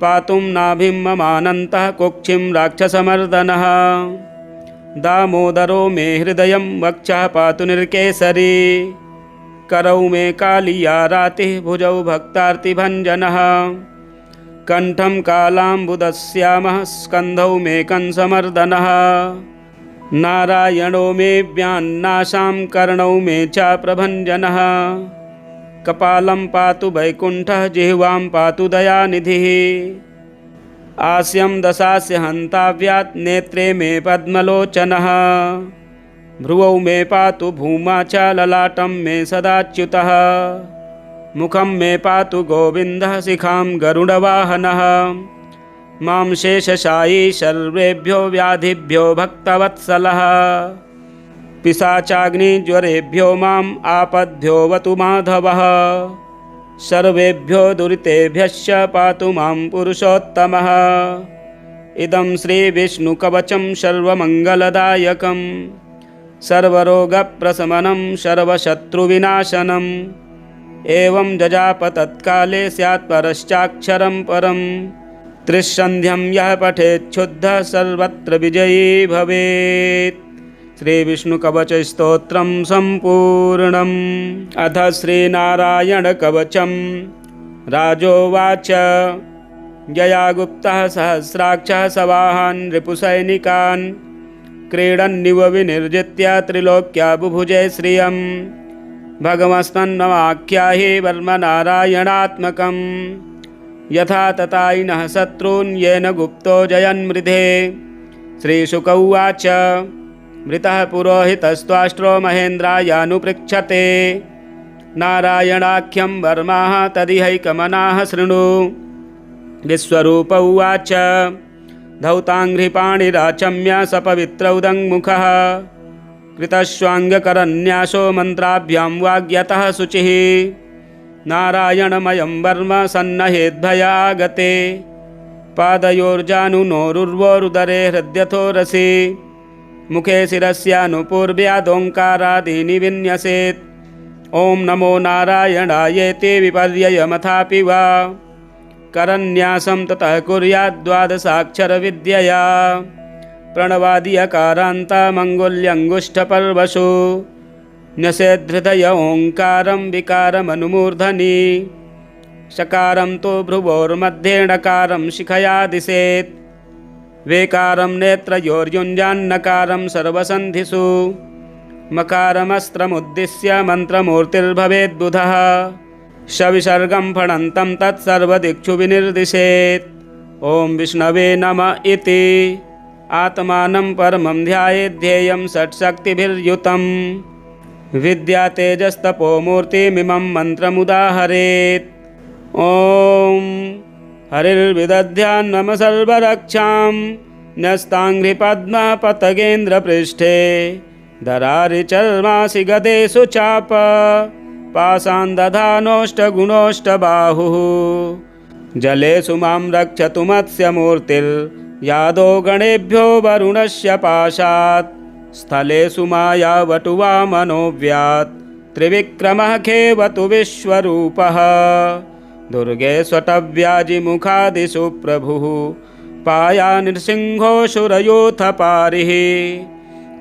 पातुं नाभिं ममानन्तः कुक्षिं राक्षसमर्दनः दामोदरो मे हृदयं वक्षः पातु निर्केसरी करौ मे कालिया रातिः भुजौ भक्तार्तिभञ्जनः कण्ठं कालाम्बुदश्यामः स्कन्धौ मे कंसमर्दनः नारायणो मे व्यान्नाशां कर्णौ मे च प्रभञ्जनः कपालं पातु वैकुण्ठः जिह्वां पातु दयानिधिः आस्यं दशास्य हन्ताव्यात् नेत्रे मे पद्मलोचनः भ्रुवौ मे पातु भूमा च ललाटं मे सदाच्युतः मुखं मे पातु गोविन्दः शिखां गरुडवाहनः मां शेषशायी सर्वेभ्यो व्याधिभ्यो भक्तवत्सलः पिशाचाग्निज्वरेभ्यो माम् आपद्भ्योऽवतु माधवः सर्वेभ्यो दुरितेभ्यश्च पातु मां पुरुषोत्तमः इदं श्रीविष्णुकवचं सर्वमङ्गलदायकं सर्वरोगप्रशमनं सर्वशत्रुविनाशनम्। एवं जजाप तत्काले स्यात् परश्चाक्षरं परम्। त्रिसन्ध्यं यः पठेच्छुद्धः सर्वत्र विजयी भवेत्। श्रीविष्णुकवचस्तोत्रं सम्पूर्णम्। अथ श्रीनारायणकवचं। राजोवाच यया गुप्तः सहस्राक्षः सवाहान् रिपुसैनिकान् क्रीडन्निव विनिर्जित्य त्रिलोक्या बुभुजे श्रियम्। भगवस्मन्नमाख्याहि वर्मनारायणात्मकम्। यथा तथायिनः शत्रून् येन गुप्तो जयन्मृधे। श्रीशुक उवाच मृतः पुरोहितस्त्वाष्ट्रो महेन्द्रायानुपृच्छते। नारायणाख्यं वर्माः तदिहैकमनाः शृणु। विश्वरूप उवाच धौताङ्घ्रिपाणिराचम्य सपवित्रौदङ्मुखः कृतश्वाङ्गकरन्यासो मन्त्राभ्यां वाग्यतः शुचिः। नारायणमयं वर्म सन्नहेद्भयागते पादयोर्जानुनोरुर्वोरुदरे हृद्यथोरसि मुखे शिरस्यानुपूर्व्यादोङ्कारादीनि विन्यसेत्। ॐ नमो नारायणायेति विपर्ययमथापि वा करन्यासं ततः कुर्यात् द्वादशाक्षरविद्यया। प्रणवादियकारान्तामङ्गुल्यङ्गुष्ठपर्वशु न्यसेद्धृदय ओङ्कारं विकारमनुमूर्धनि। शकारं तु भ्रुवोर्मध्ये णकारं शिखया दिशेत्। वेकारं नेत्रयोर्युञ्जान्नकारं सर्वसन्धिषु। मकारमस्त्रमुद्दिश्य मन्त्रमूर्तिर्भवेद्बुधः। सविसर्गं फणन्तं तत्सर्वदिक्षु विनिर्दिशेत्। ॐ विष्णवे नमः इति आत्मानं परमं ध्यायेद्धेयं षट्शक्तिभिर्युतम्। विद्यातेजस्तपोमूर्तिमिमं मन्त्रमुदाहरेत्। ॐ हरिर्विदध्यान्मम सर्वरक्षां न्यस्ताङ्घ्रिपद्मपतगेन्द्रपृष्ठे दरारिचर्मासि गदेषु चाप पाषाणदधानोष्टगुणोष्टबाहुः। जलेषु मां रक्षतु मत्स्यमूर्तिर्यादो गणेभ्यो वरुणस्य पाशात्। स्थलेषु मायावटुवामनोऽव्यात् त्रिविक्रमः खेवतु विश्वरूपः। दुर्गे स्वटव्याजिमुखादिषु प्रभुः पाया नृसिंहोऽसुरयोऽथ पारिः।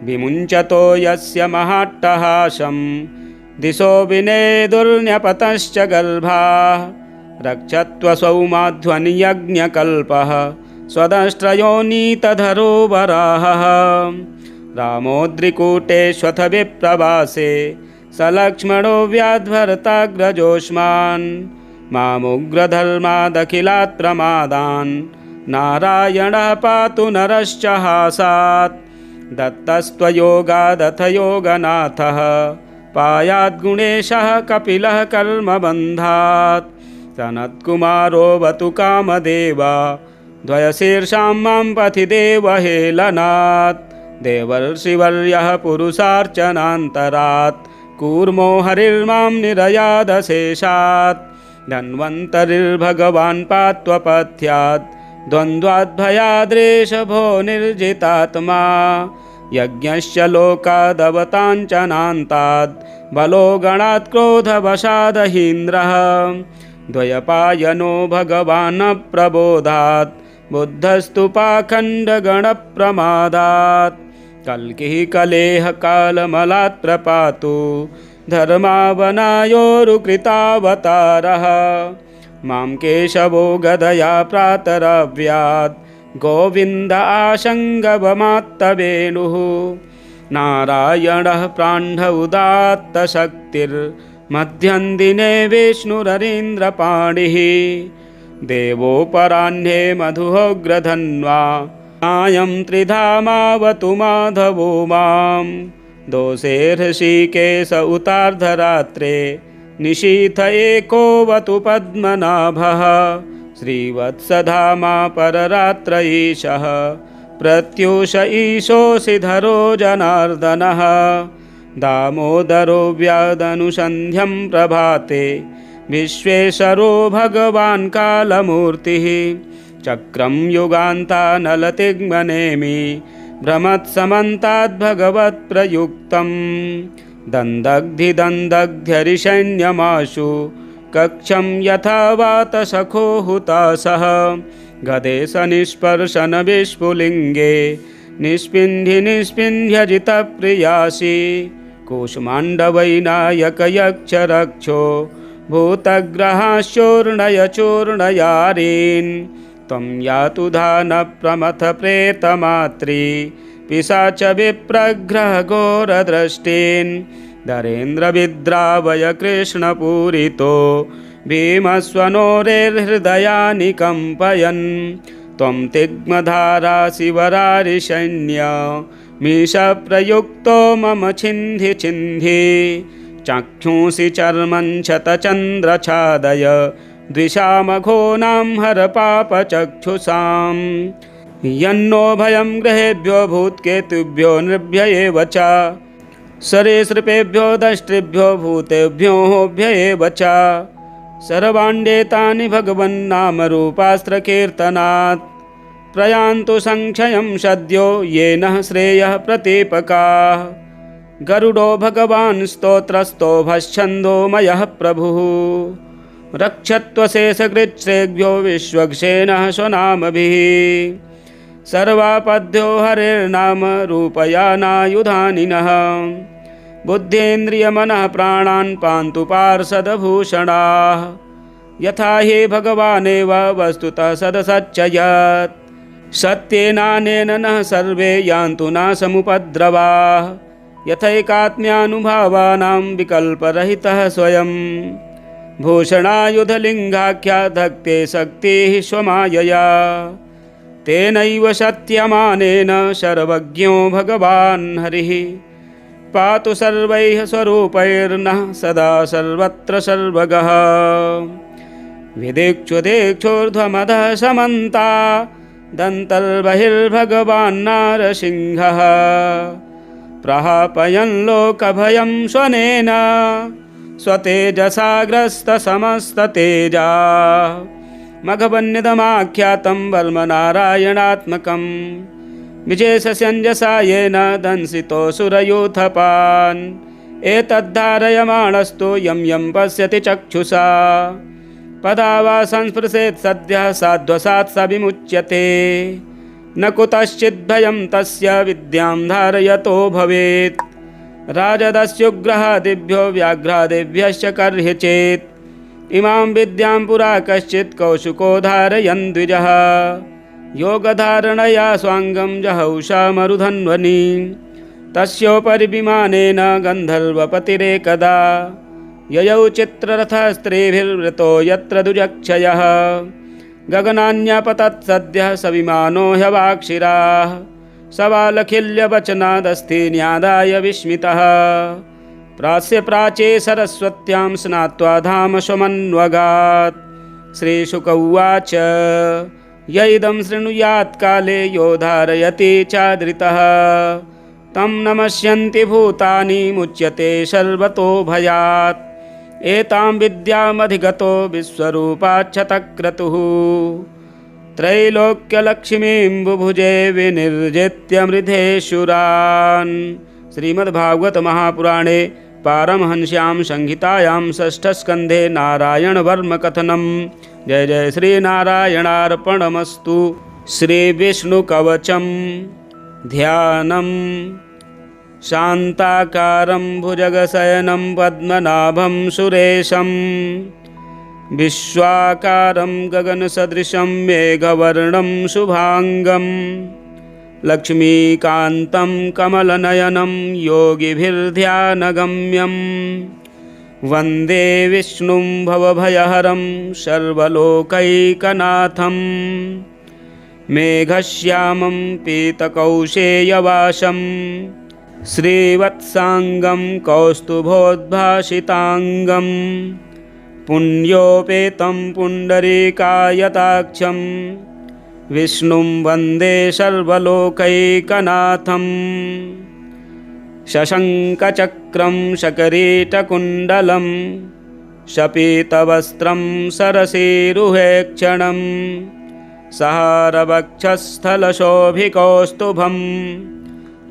विमुञ्चतो यस्य महाट्टहासं दिशो विनेदुर्न्यपतश्च गर्भाः। रक्षत्वसौ माध्वनियज्ञकल्पः स्वदष्ट्रयोनीतधरो वराहः। रामोद्रिकूटेष्वथ विप्रवासे सलक्ष्मणो व्याध्वरताग्रजोष्मान्। मामुग्रधर्मादखिलात् प्रमादान् नारायणः पातु नरश्च हासात्। दत्तस्त्वयोगादथ योगनाथः पायाद्गुणेशः कपिलः कर्मबन्धात्। सनत्कुमारोऽवतु कामदेवा द्वयशीर्षां मां पथि देवहेलनात्। देवर्षिवर्यः पुरुषार्चनान्तरात् कूर्मो हरिर्मां निरयादशेषात्। धन्वन्तरिर्भगवान् पात्वपथ्यात् द्वन्द्वाद्भयाद्रेषभो निर्जितात्मा। यज्ञश्च लोकादवताञ्चनान्ताद् बलो गणात् क्रोधवशादहीन्द्रः। द्वयपायनो भगवान् प्रबोधात् बुद्धस्तु पाखण्डगणप्रमादात्। कल्किः कलेह कालमलात् प्रपातु धर्मावनायोरुकृतावतारः। मां केशवो गदया प्रातरव्यात् गोविन्द आशङ्गवमात्तवेणुः। नारायणः प्राण्ढ उदात्तशक्तिर्मध्यं दिने विष्णुररीन्द्रपाणिः। देवोपराह्ने मधुहोग्रधन्वा सायं त्रिधामावतु माधवो मां। दोषे हृषीकेश उतार्धरात्रे निशीथ एकोऽवतु पद्मनाभः। श्रीवत्सधामा पररात्र ईशः प्रत्यूष ईशोऽसिधरो जनार्दनः। दामोदरो व्यादनुसन्ध्यं प्रभाते विश्वेश्वरो भगवान् कालमूर्तिः। चक्रं युगान्तानलतिग्मनेमि भ्रमत्समन्ताद्भगवत्प्रयुक्तं दन्दग्धिदन्दग्ध्यरिषैन्यमाशु कक्षं यथा वातसखो हुतासः गदेश निष्पर्शन विस्फुलिङ्गे निष्पिन्धि निष्पिन्ध्यजितप्रियासि कूष्माण्डवैनायकयक्षरक्षो भूतग्रहाश्चूर्णय चूर्णयारीन् त्वं यातु धानप्रमथप्रेतमात्री पिशाच विप्रग्रहघोरदृष्टीन् धरेन्द्रविद्रावय कृष्णपूरितो भीमस्वनोरेर्हृदयानि कम्पयन् त्वं तिग्मधारा शिवरारिसैन्य मीशप्रयुक्तो मम छिन्धि छिन्धि चक्षुंसि चर्मं शतचन्द्रछादय द्विषामघोनां हर पापचक्षुषां यन्नो भयं ग्रहेभ्यो भूत्केतुभ्यो नृभ्य एव च सरीसृपेभ्यो दष्ट्रिभ्यो भूतेभ्योऽभ्य एव च सर्वाण्डेतानि भगवन्नामरूपास्त्रकीर्तनात् प्रयान्तु संक्षयं सद्यो येन श्रेयः प्रतीपकाः गरुडो भगवान् स्तोत्रस्तो भश्छन्दोमयः प्रभुः रक्षत्वशेषकृच्छ्रेभ्यो विश्वक्षेणः स्वनामभिः सर्वापद्यो हरेर्नाम रूपयानायुधानिनः बुद्धेन्द्रियमनः प्राणान् पान्तु पार्षदभूषणाः यथा हि भगवानेव वस्तुतः सदसच्चयत् सत्येनानेन नः सर्वे यान्तु नाशमुपद्रवाः यथैकात्म्यानुभावानां विकल्परहितः स्वयं भूषणायुधलिङ्गाख्या धत्ते शक्तिः स्वमायया तेनैव सत्यमानेन सर्वज्ञो भगवान् हरिः पातु सर्वैः स्वरूपैर्नः सदा सर्वत्र सर्वगः विदिक्षुदिक्षोर्ध्वमधः समन्ता दन्तर्बहिर्भगवान् नारसिंहः प्रहापयन् लोकभयं स्वनेन स्वतेजसाग्रस्तसमस्ततेजा मघवन्यदमाख्यातं वर्मनारायणात्मकं विशेषस्यञ्जसा येन दंसितोऽसुरयूथपान् एतद्धारयमाणस्तु यं यं पश्यति चक्षुषा पदा वा संस्पृशेत् सद्यः साध्वसात् स विमुच्यते न कुतश्चिद्भयं तस्य विद्यां धारयतो भवेत् राजदस्युग्रहादिभ्यो व्याघ्रादिभ्यश्च कर्ह्यचेत् इमां विद्यां पुरा कश्चित् कौशुको धारयन् द्विजः योगधारणया स्वाङ्गं जहौषा मरुधन्वनि तस्योपरि विमानेन गन्धर्वपतिरेकदा ययौ चित्ररथस्त्रीभिर्वृतो यत्र दुजक्षयः गगनान्यपतत् सद्यः स विमानो ह्यवाक्षिराः सवालखिल्यवचनादस्तीन्यादाय विस्मितः प्रास्य प्राचे सरस्वत्यां स्नात्वा धाम स्वमन्वगात् श्रीशुक उवाच य इदं शृणुयात् काले यो धारयति चादृतः तं नमस्यन्ति भूतानि मुच्यते सर्वतो भयात् एतां विद्यामधिगतो विश्वरूपाच्छतक्रतुः त्रैलोक्यलक्ष्मीं बुभुजे विनिर्जित्य मृधेशुरान्। श्रीमद्भागवत महापुराणे पारमहंस्यां संहितायां षष्ठस्कन्धे नारायणवर्मकथनं। जय जय श्रीनारायणार्पणमस्तु। श्रीविष्णुकवचं ध्यानम्। शान्ताकारं भुजगशयनं पद्मनाभं सुरेशं विश्वाकारं गगनसदृशं मेघवर्णं शुभांगं लक्ष्मीकान्तं कमलनयनं योगिभिर्ध्यानगम्यं वन्दे विष्णुं भवभयहरं सर्वलोकैकनाथं मेघश्यामं पीतकौशेयवासं श्रीवत्सांगं कौस्तुभोद्भासितांगं पुण्योपेतं पुण्डरीकायताक्षं विष्णुं वन्दे सर्वलोकैकनाथं शशङ्खचक्रं शकरीटकुण्डलं शपीतवस्त्रं सरसीरुहेक्षणं सहारवक्षस्थलशोभिकौस्तुभं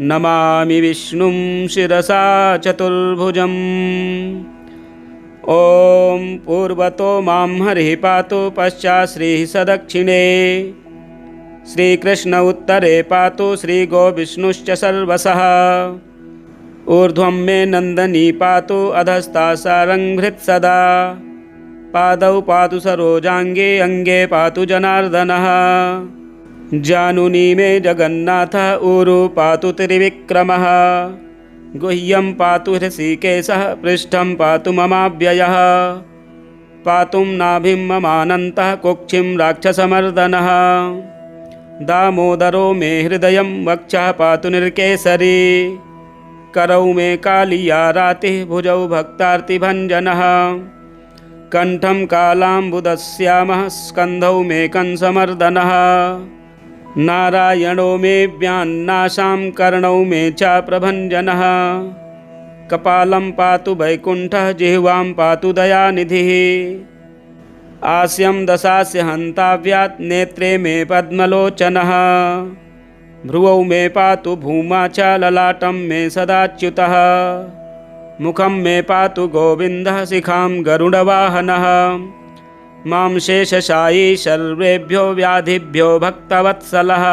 नमामि विष्णुं शिरसा चतुर्भुजम्। ॐ पूर्वतो मां हरिः पातु पश्चात् श्रीः सदक्षिणे श्रीकृष्ण उत्तरे पातु श्रीगोविष्णुश्च सर्वशः ऊर्ध्वं मे नन्दनी पातु अधस्ता सारङ्घ्रित् सदा पादौ पातु सरोजाङ्गे अङ्गे पातु जनार्दनः जानुनी मे जगन्नाथः ऊरु पातु त्रिविक्रमः गुह्यं पातु हृषीकेशः पृष्ठं पातु ममाव्ययः पातुं नाभिं ममानन्तः कुक्षिं राक्षसमर्दनः दामोदरो मे हृदयं वक्षः पातु निर्केसरी करौ मे कालियारातिः भुजौ भक्तार्तिभञ्जनः कण्ठं कालाम्बुदश्यामः स्कन्धौ मे कंसमर्दनः नारायणो मे व्यान्नाशां कर्णौ मे च प्रभञ्जनः कपालं पातु वैकुण्ठः जिह्वां पातु दयानिधिः आस्यं दशास्य हन्ताव्यात् नेत्रे मे पद्मलोचनः भ्रुवौ मे पातु भूमा च ललाटं मे सदाच्युतः मुखं मे पातु गोविन्दः शिखां गरुडवाहनः मां शेषशायी सर्वेभ्यो व्याधिभ्यो भक्तवत्सलः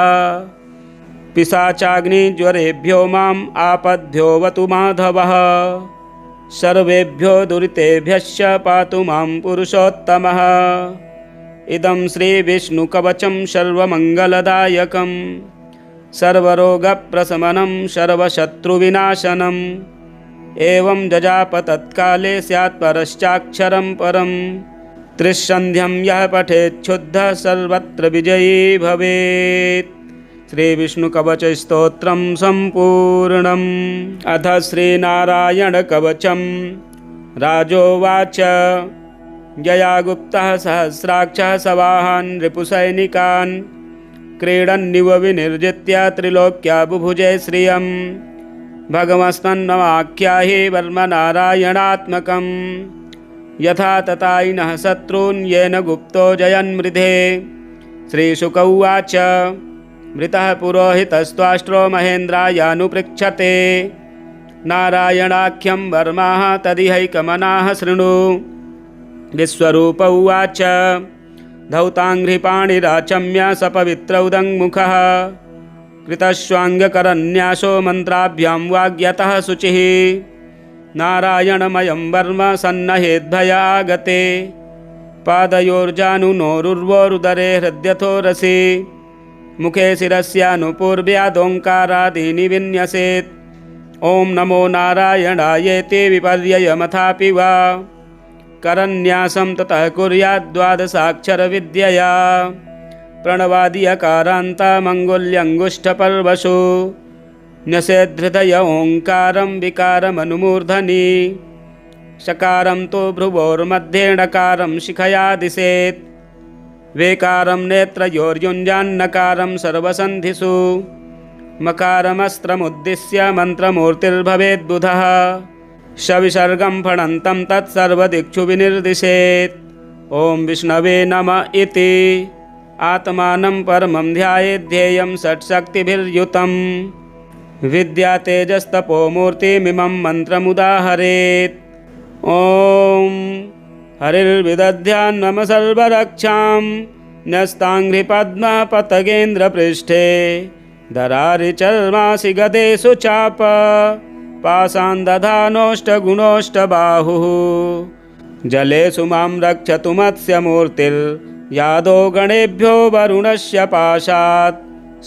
पिशाचाग्निज्वरेभ्यो माम् आपद्भ्योऽवतु माधवः सर्वेभ्यो दुरितेभ्यश्च पातु मां पुरुषोत्तमः इदं श्रीविष्णुकवचं सर्वमङ्गलदायकं सर्वरोगप्रशमनं सर्वशत्रुविनाशनम् एवं जजाप तत्काले स्यात् परश्चाक्षरं परम् त्रिसन्ध्यं यः पठेच्छुद्धः सर्वत्र विजयी भवेत्। श्रीविष्णुकवचस्तोत्रं सम्पूर्णम्। अथ श्रीनारायणकवचं राजोवाच यया गुप्तः सहस्राक्षः सवाहान् रिपुसैनिकान् क्रीडन्निव विनिर्जित्य त्रिलोक्या बुभुजे श्रियम् भगवस्तन्नमाख्याहि वर्मनारायणात्मकम् यथा तथायिनः शत्रून् येन गुप्तो जयन्मृधे। श्रीशुक उवाच मृतः पुरोहितस्त्वाष्ट्रो महेन्द्रायानुपृच्छते नारायणाख्यं वर्माः तदिहैकमनाः शृणु। विश्वरूप उवाच धौताङ्घ्रिपाणिराचम्य सपवित्रौदङ्मुखः कृतश्वाङ्गकरन्यासो मन्त्राभ्यां वाग्यतः शुचिः नारायणमयं वर्म सन्नहेद्भयागते पादयोर्जानुनोरुर्वोरुदरे हृद्यथो रसि मुखे शिरस्यानुपूर्व्यादोङ्कारादीनि विन्यसेत्। ॐ नमो नारायणायेति विपर्ययमथापि वा करन्यासं ततः कुर्याद्द्वादशाक्षरविद्यया प्रणवादियकारान्तामङ्गुल्यङ्गुष्ठपर्वशु न्यसेद्धृदय ओङ्कारं विकारमनुमूर्धनि शकारं तु भ्रुवोर्मध्ये णकारं शिखया दिशेत् वेकारं नेत्रयोर्युञ्जान्नकारं सर्वसन्धिषु मकारमस्त्रमुद्दिश्य मन्त्रमूर्तिर्भवेद्बुधः सविसर्गं फणन्तं तत्सर्वदिक्षु विनिर्दिशेत्। ॐ विष्णवे नमः इति आत्मानं परमं ध्यायेद्धेयं षट्शक्तिभिर्युतं विद्यातेजस्तपोमूर्तिमिमं मन्त्रमुदाहरेत्। ॐ हरिर्विदध्यान्मम सर्वरक्षां न्यस्ताङ्घ्रिपद्मपतगेन्द्रपृष्ठे दरारिचर्मासि गदेषु चाप पाशान् दधानोऽष्टगुणोऽष्टबाहुः जलेषु मां रक्षतु मत्स्यमूर्तिर्यादो गणेभ्यो वरुणस्य पाशात्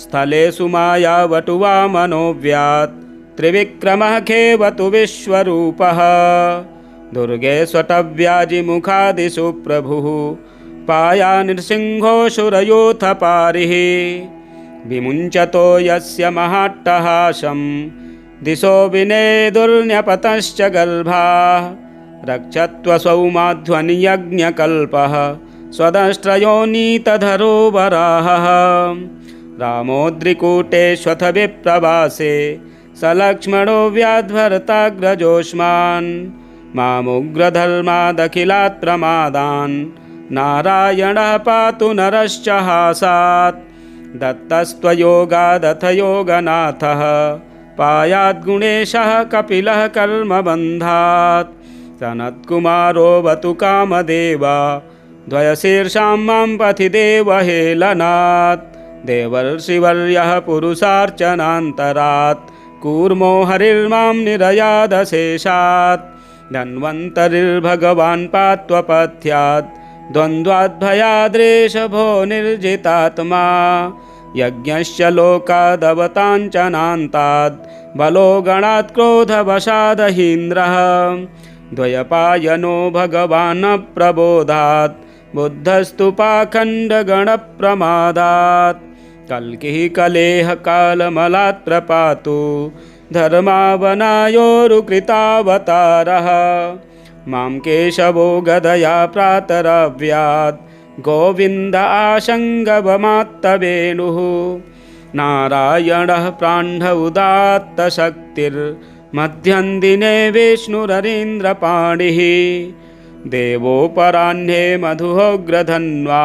स्थलेषु मायावटुवा मनोव्यात् त्रिविक्रमः खेवतु विश्वरूपः दुर्गे स्वटव्याजिमुखादिषु प्रभुः पाया नृसिंहोऽसुरयूथपारिः विमुञ्चतो यस्य महाट्टहासं दिशो विनेदुर्न्यपतश्च गर्भाः रक्षत्वसौ माध्वनियज्ञकल्पः स्वदष्ट्रयोनीतधरो वराहः रामोद्रिकूटेष्वथ विप्रवासे सलक्ष्मणो व्याध्वरताग्रजोष्मान् मामुग्रधर्मादखिलात् प्रमादान् नारायणः पातु नरश्च हासात् दत्तस्त्वयोगादथ योगनाथः पायाद्गुणेशः कपिलः कर्मबन्धात् सनत्कुमारोऽवतु कामदेवा द्वयशीर्षां मां पथि देवहेलनात् देवर्षिवर्यः पुरुषार्चनान्तरात् कूर्मो हरिर्मां निरयादशेषात् धन्वन्तरिर्भगवान् पात्वपथ्यात् द्वन्द्वाद्भयाद्रेषभो निर्जितात्मा यज्ञश्च लोकादवताञ्चनान्ताद् बलो गणात् क्रोधवशादहीन्द्रः द्वयपायनो भगवान् प्रबोधात् बुद्धस्तु पाखण्डगणप्रमादात् कल्किः कलेह कालमलात् प्रपातु धर्मावनायोरुकृतावतारः मां केशवो गदया प्रातरव्यात् गोविन्द आशङ्गवमात्तवेणुः नारायणः प्राण्ढ उदात्तशक्तिर्मध्यं दिने विष्णुररीन्द्रपाणिः देवोपराह्ने मधुहोग्रधन्वा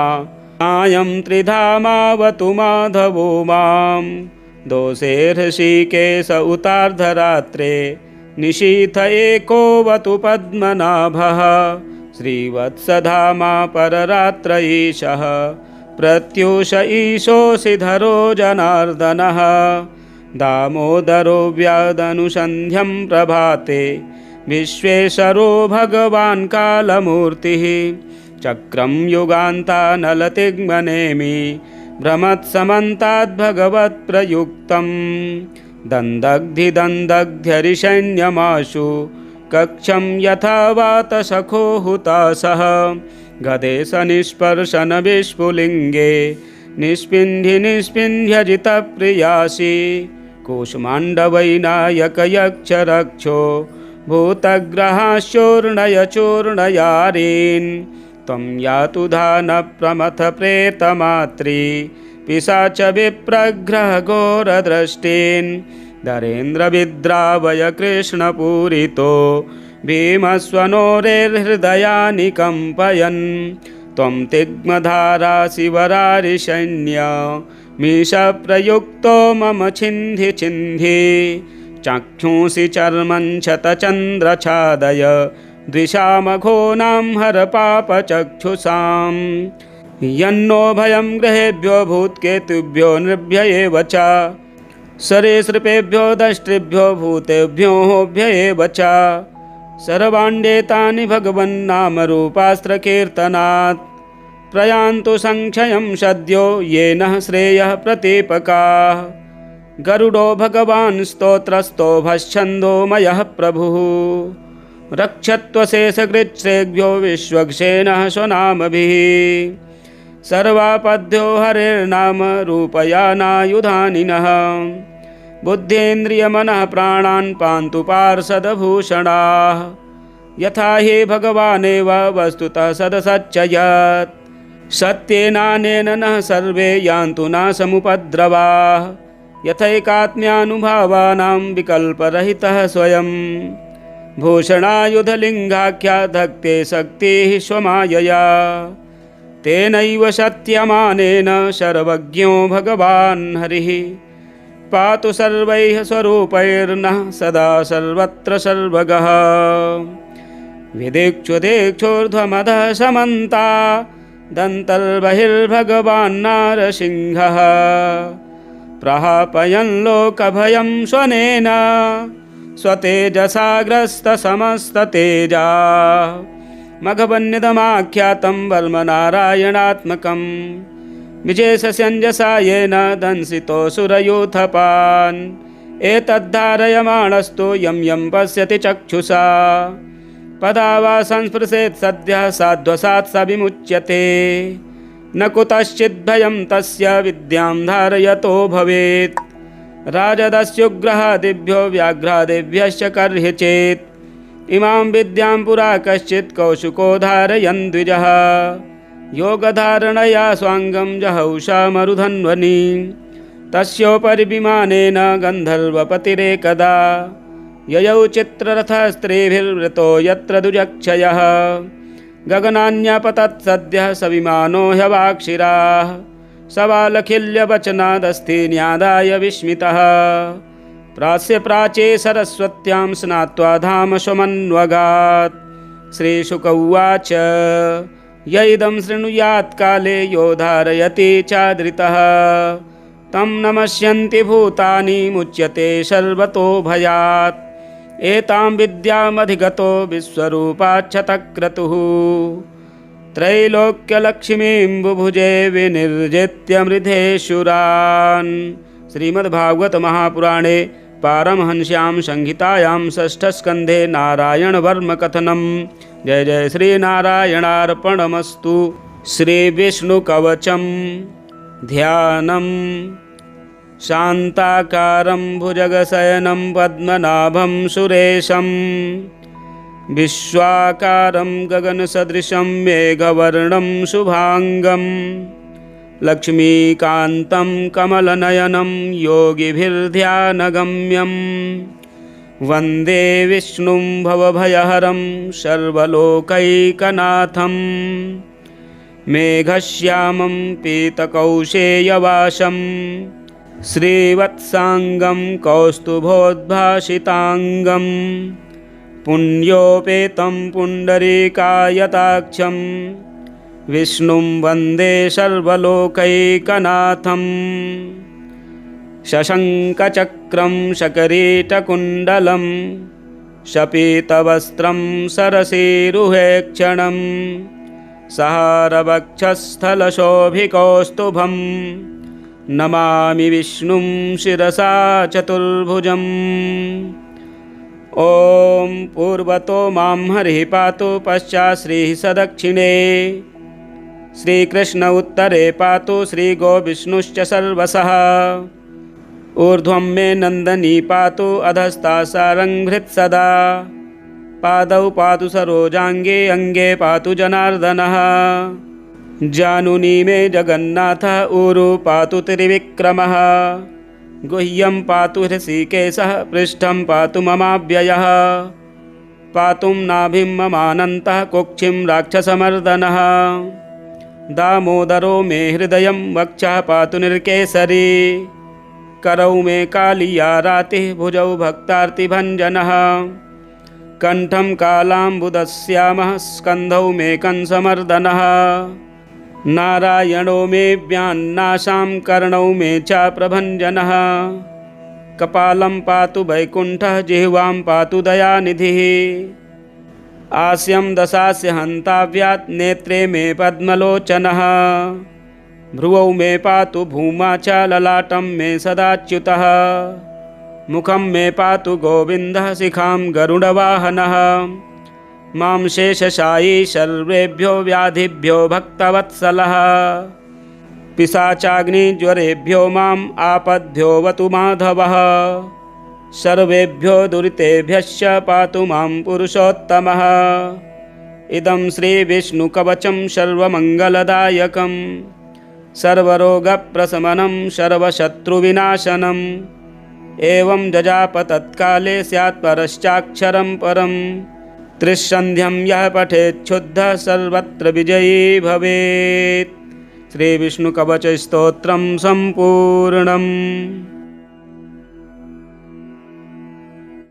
सायं त्रिधामावतु माधवो मां दोषे हृषीकेश उतार्धरात्रे निशीथ एकोऽवतु पद्मनाभः श्रीवत्सधामा पररात्र ईशः प्रत्यूष ईशोऽसिधरो जनार्दनः दामोदरो व्यादनुसन्ध्यं प्रभाते विश्वेश्वरो भगवान् कालमूर्तिः चक्रं युगान्तानलतिग्मनेमि भ्रमत्समन्ताद्भगवत्प्रयुक्तं दन्दग्धिदन्दग्ध्यरिषैन्यमाशु कक्षं यथा वातसखो हुतासः गदेश निष्पर्शन विस्फुलिङ्गे निष्पिन्धि निष्पिन्ध्यजितप्रियासि कूष्माण्डवैनायकयक्षरक्षो भूतग्रहाश्चूर्णय चूर्णयारीन् त्वं यातु धानप्रमथ प्रेतमात्री पिशाच विप्रग्रह घोरदृष्टीन् धरेन्द्रविद्रावय कृष्णपूरितो भीमस्वनोरेर्हृदयानि कम्पयन् त्वं तिग्मधारा शिवरारिशैन्य मीशप्रयुक्तो मम छिन्धि छिन्धि चक्षुंसि चर्मं शतचन्द्रछादय द्विषामघोनां हर पापचक्षुषां यन्नो भयं ग्रहेभ्यो भूत्केतुभ्यो नृभ्य एव च सरीसृपेभ्यो दष्ट्रिभ्यो भूतेभ्योऽभ्य एव च सर्वाण्डेतानि भगवन्नामरूपास्त्रकीर्तनात् प्रयान्तु संक्षयं सद्यो येन श्रेयः प्रतीपकाः गरुडो भगवान् स्तोत्रस्तो भश्छन्दोमयः प्रभुः रक्षत्वशेषकृच्छ्रेभ्यो विश्वक्सेनः स्वनामभिः सर्वापद्यो हरेर्नाम रूपयानायुधानिनः बुद्धेन्द्रियमनः प्राणान् पान्तु पार्षदभूषणाः यथा हि भगवानेव वस्तुतः सदसच्चयत् सत्येनानेन नः सर्वे यान्तु नाशमुपद्रवाः यथैकात्म्यानुभावानां विकल्परहितः स्वयं भूषणायुधलिङ्गाख्या धत्ते शक्तिः स्वमायया तेनैव सत्यमानेन सर्वज्ञो भगवान् हरिः पातु सर्वैः स्वरूपैर्नः सदा सर्वत्र सर्वगः विदिक्षुदिक्षुर्ध्वमधः समन्ता दन्तर्बहिर्भगवान् नारसिंहः प्रहापयन् लोकभयं स्वनेन स्वतेजसाग्रस्तसमस्ततेजा मघवन्यदमाख्यातं वर्मनारायणात्मकं विशेषस्यञ्जसा येन दंसितोऽसुरयूथपान् एतद्धारयमाणस्तु यं यं पश्यति चक्षुषा पदा वा संस्पृशेत् सद्यः साध्वसात् स विमुच्यते न कुतश्चिद्भयं तस्य विद्यां धारयतो भवेत् राजदस्युग्रहादिभ्यो व्याघ्रादिभ्यश्च कर्ह्य चेत् इमां विद्यां पुरा कश्चित् कौशुको धारयन् द्विजः योगधारणया स्वाङ्गं जहौषा मरुधन्वनि तस्योपरि विमानेन गन्धर्वपतिरेकदा ययौ चित्ररथस्त्रीभिर्वृतो यत्र दुजक्षयः गगनान्यपतत् सद्यः स विमानो ह्यवाक्षिराः सवालखिल्यवचनादस्ति न्यादाय विस्मितः प्रास्य प्राचे सरस्वत्यां स्नात्वा धाम स्वमन्वगात्। श्रीशुक उवाच य इदं शृणुयात् काले यो धारयति चादृतः तं नमस्यन्ति भूतानि मुच्यते सर्वतो भयात्। एतां विद्यामधिगतो विश्वरूपाच्छतक्रतुः त्रैलोक्यलक्ष्मीं बुभुजे विनिर्जित्य मृधेशुरान्। श्रीमद्भागवत महापुराणे पारमहंस्यां संहितायां षष्ठस्कन्धे नारायणवर्मकथनं। जय जय श्रीनारायणार्पणमस्तु। श्रीविष्णुकवचं ध्यानम्। शान्ताकारं भुजगशयनं पद्मनाभं सुरेशं विश्वाकारं गगनसदृशं मेघवर्णं शुभांगं लक्ष्मीकान्तं कमलनयनं योगिभिर्ध्यानगम्यं वन्दे विष्णुं भवभयहरं सर्वलोकैकनाथं मेघश्यामं पीतकौशेयवासं श्रीवत्सांगं कौस्तुभोद्भासितांगं पुण्योपेतं पुण्डरीकायताक्षं विष्णुं वन्दे सर्वलोकैकनाथं शशङ्खचक्रं शकरीटकुण्डलं शपीतवस्त्रं सरसीरुहेक्षणं सहारवक्षस्थलशोभिकौस्तुभं नमामि विष्णुं शिरसा चतुर्भुजम्। ॐ पूर्वतो मां हरिः पातु पश्चात् श्रीः सदक्षिणे श्रीकृष्ण उत्तरे पातु श्रीगोविष्णुश्च सर्वशः ऊर्ध्वं मे नन्दनी पातु अधस्ता सारङ्घ्रित् सदा पादौ पातु सरोजाङ्गे अङ्गे पातु जनार्दनः जानुनी मे जगन्नाथः ऊरु पातु त्रिविक्रमः गुह्यं पातु हृषीकेशः पृष्ठं पातु ममाव्ययः पातुं नाभिं ममानन्तः कुक्षिं राक्षसमर्दनः दामोदरो मे हृदयं वक्षः पातु निर्केसरी करौ मे कालिया रातिः भुजौ भक्तार्तिभञ्जनः कण्ठं कालाम्बुदश्यामः स्कन्धौ मे कंसमर्दनः नारायणो मे व्यान्नाशां कर्णौ मे च प्रभञ्जनः कपालं पातु वैकुण्ठः जिह्वां पातु दयानिधिः आस्यं दशास्य हन्ताव्यात् नेत्रे मे पद्मलोचनः भ्रुवौ मे पातु भूमा च ललाटं मे सदाच्युतः मुखं मे पातु गोविन्दः शिखां गरुडवाहनः मां शेषशायी सर्वेभ्यो व्याधिभ्यो भक्तवत्सलः पिशाचाग्निज्वरेभ्यो माम् आपद्भ्योऽवतु माधवः सर्वेभ्यो दुरितेभ्यश्च पातु मां पुरुषोत्तमः इदं श्रीविष्णुकवचं सर्वमङ्गलदायकं सर्वरोगप्रशमनं सर्वशत्रुविनाशनम् एवं जजाप तत्काले स्यात् परश्चाक्षरं परम् त्रिसन्ध्यं यः पठेच्छुद्धः सर्वत्र विजयी भवेत्। श्रीविष्णुकवचस्तोत्रं सम्पूर्णम्।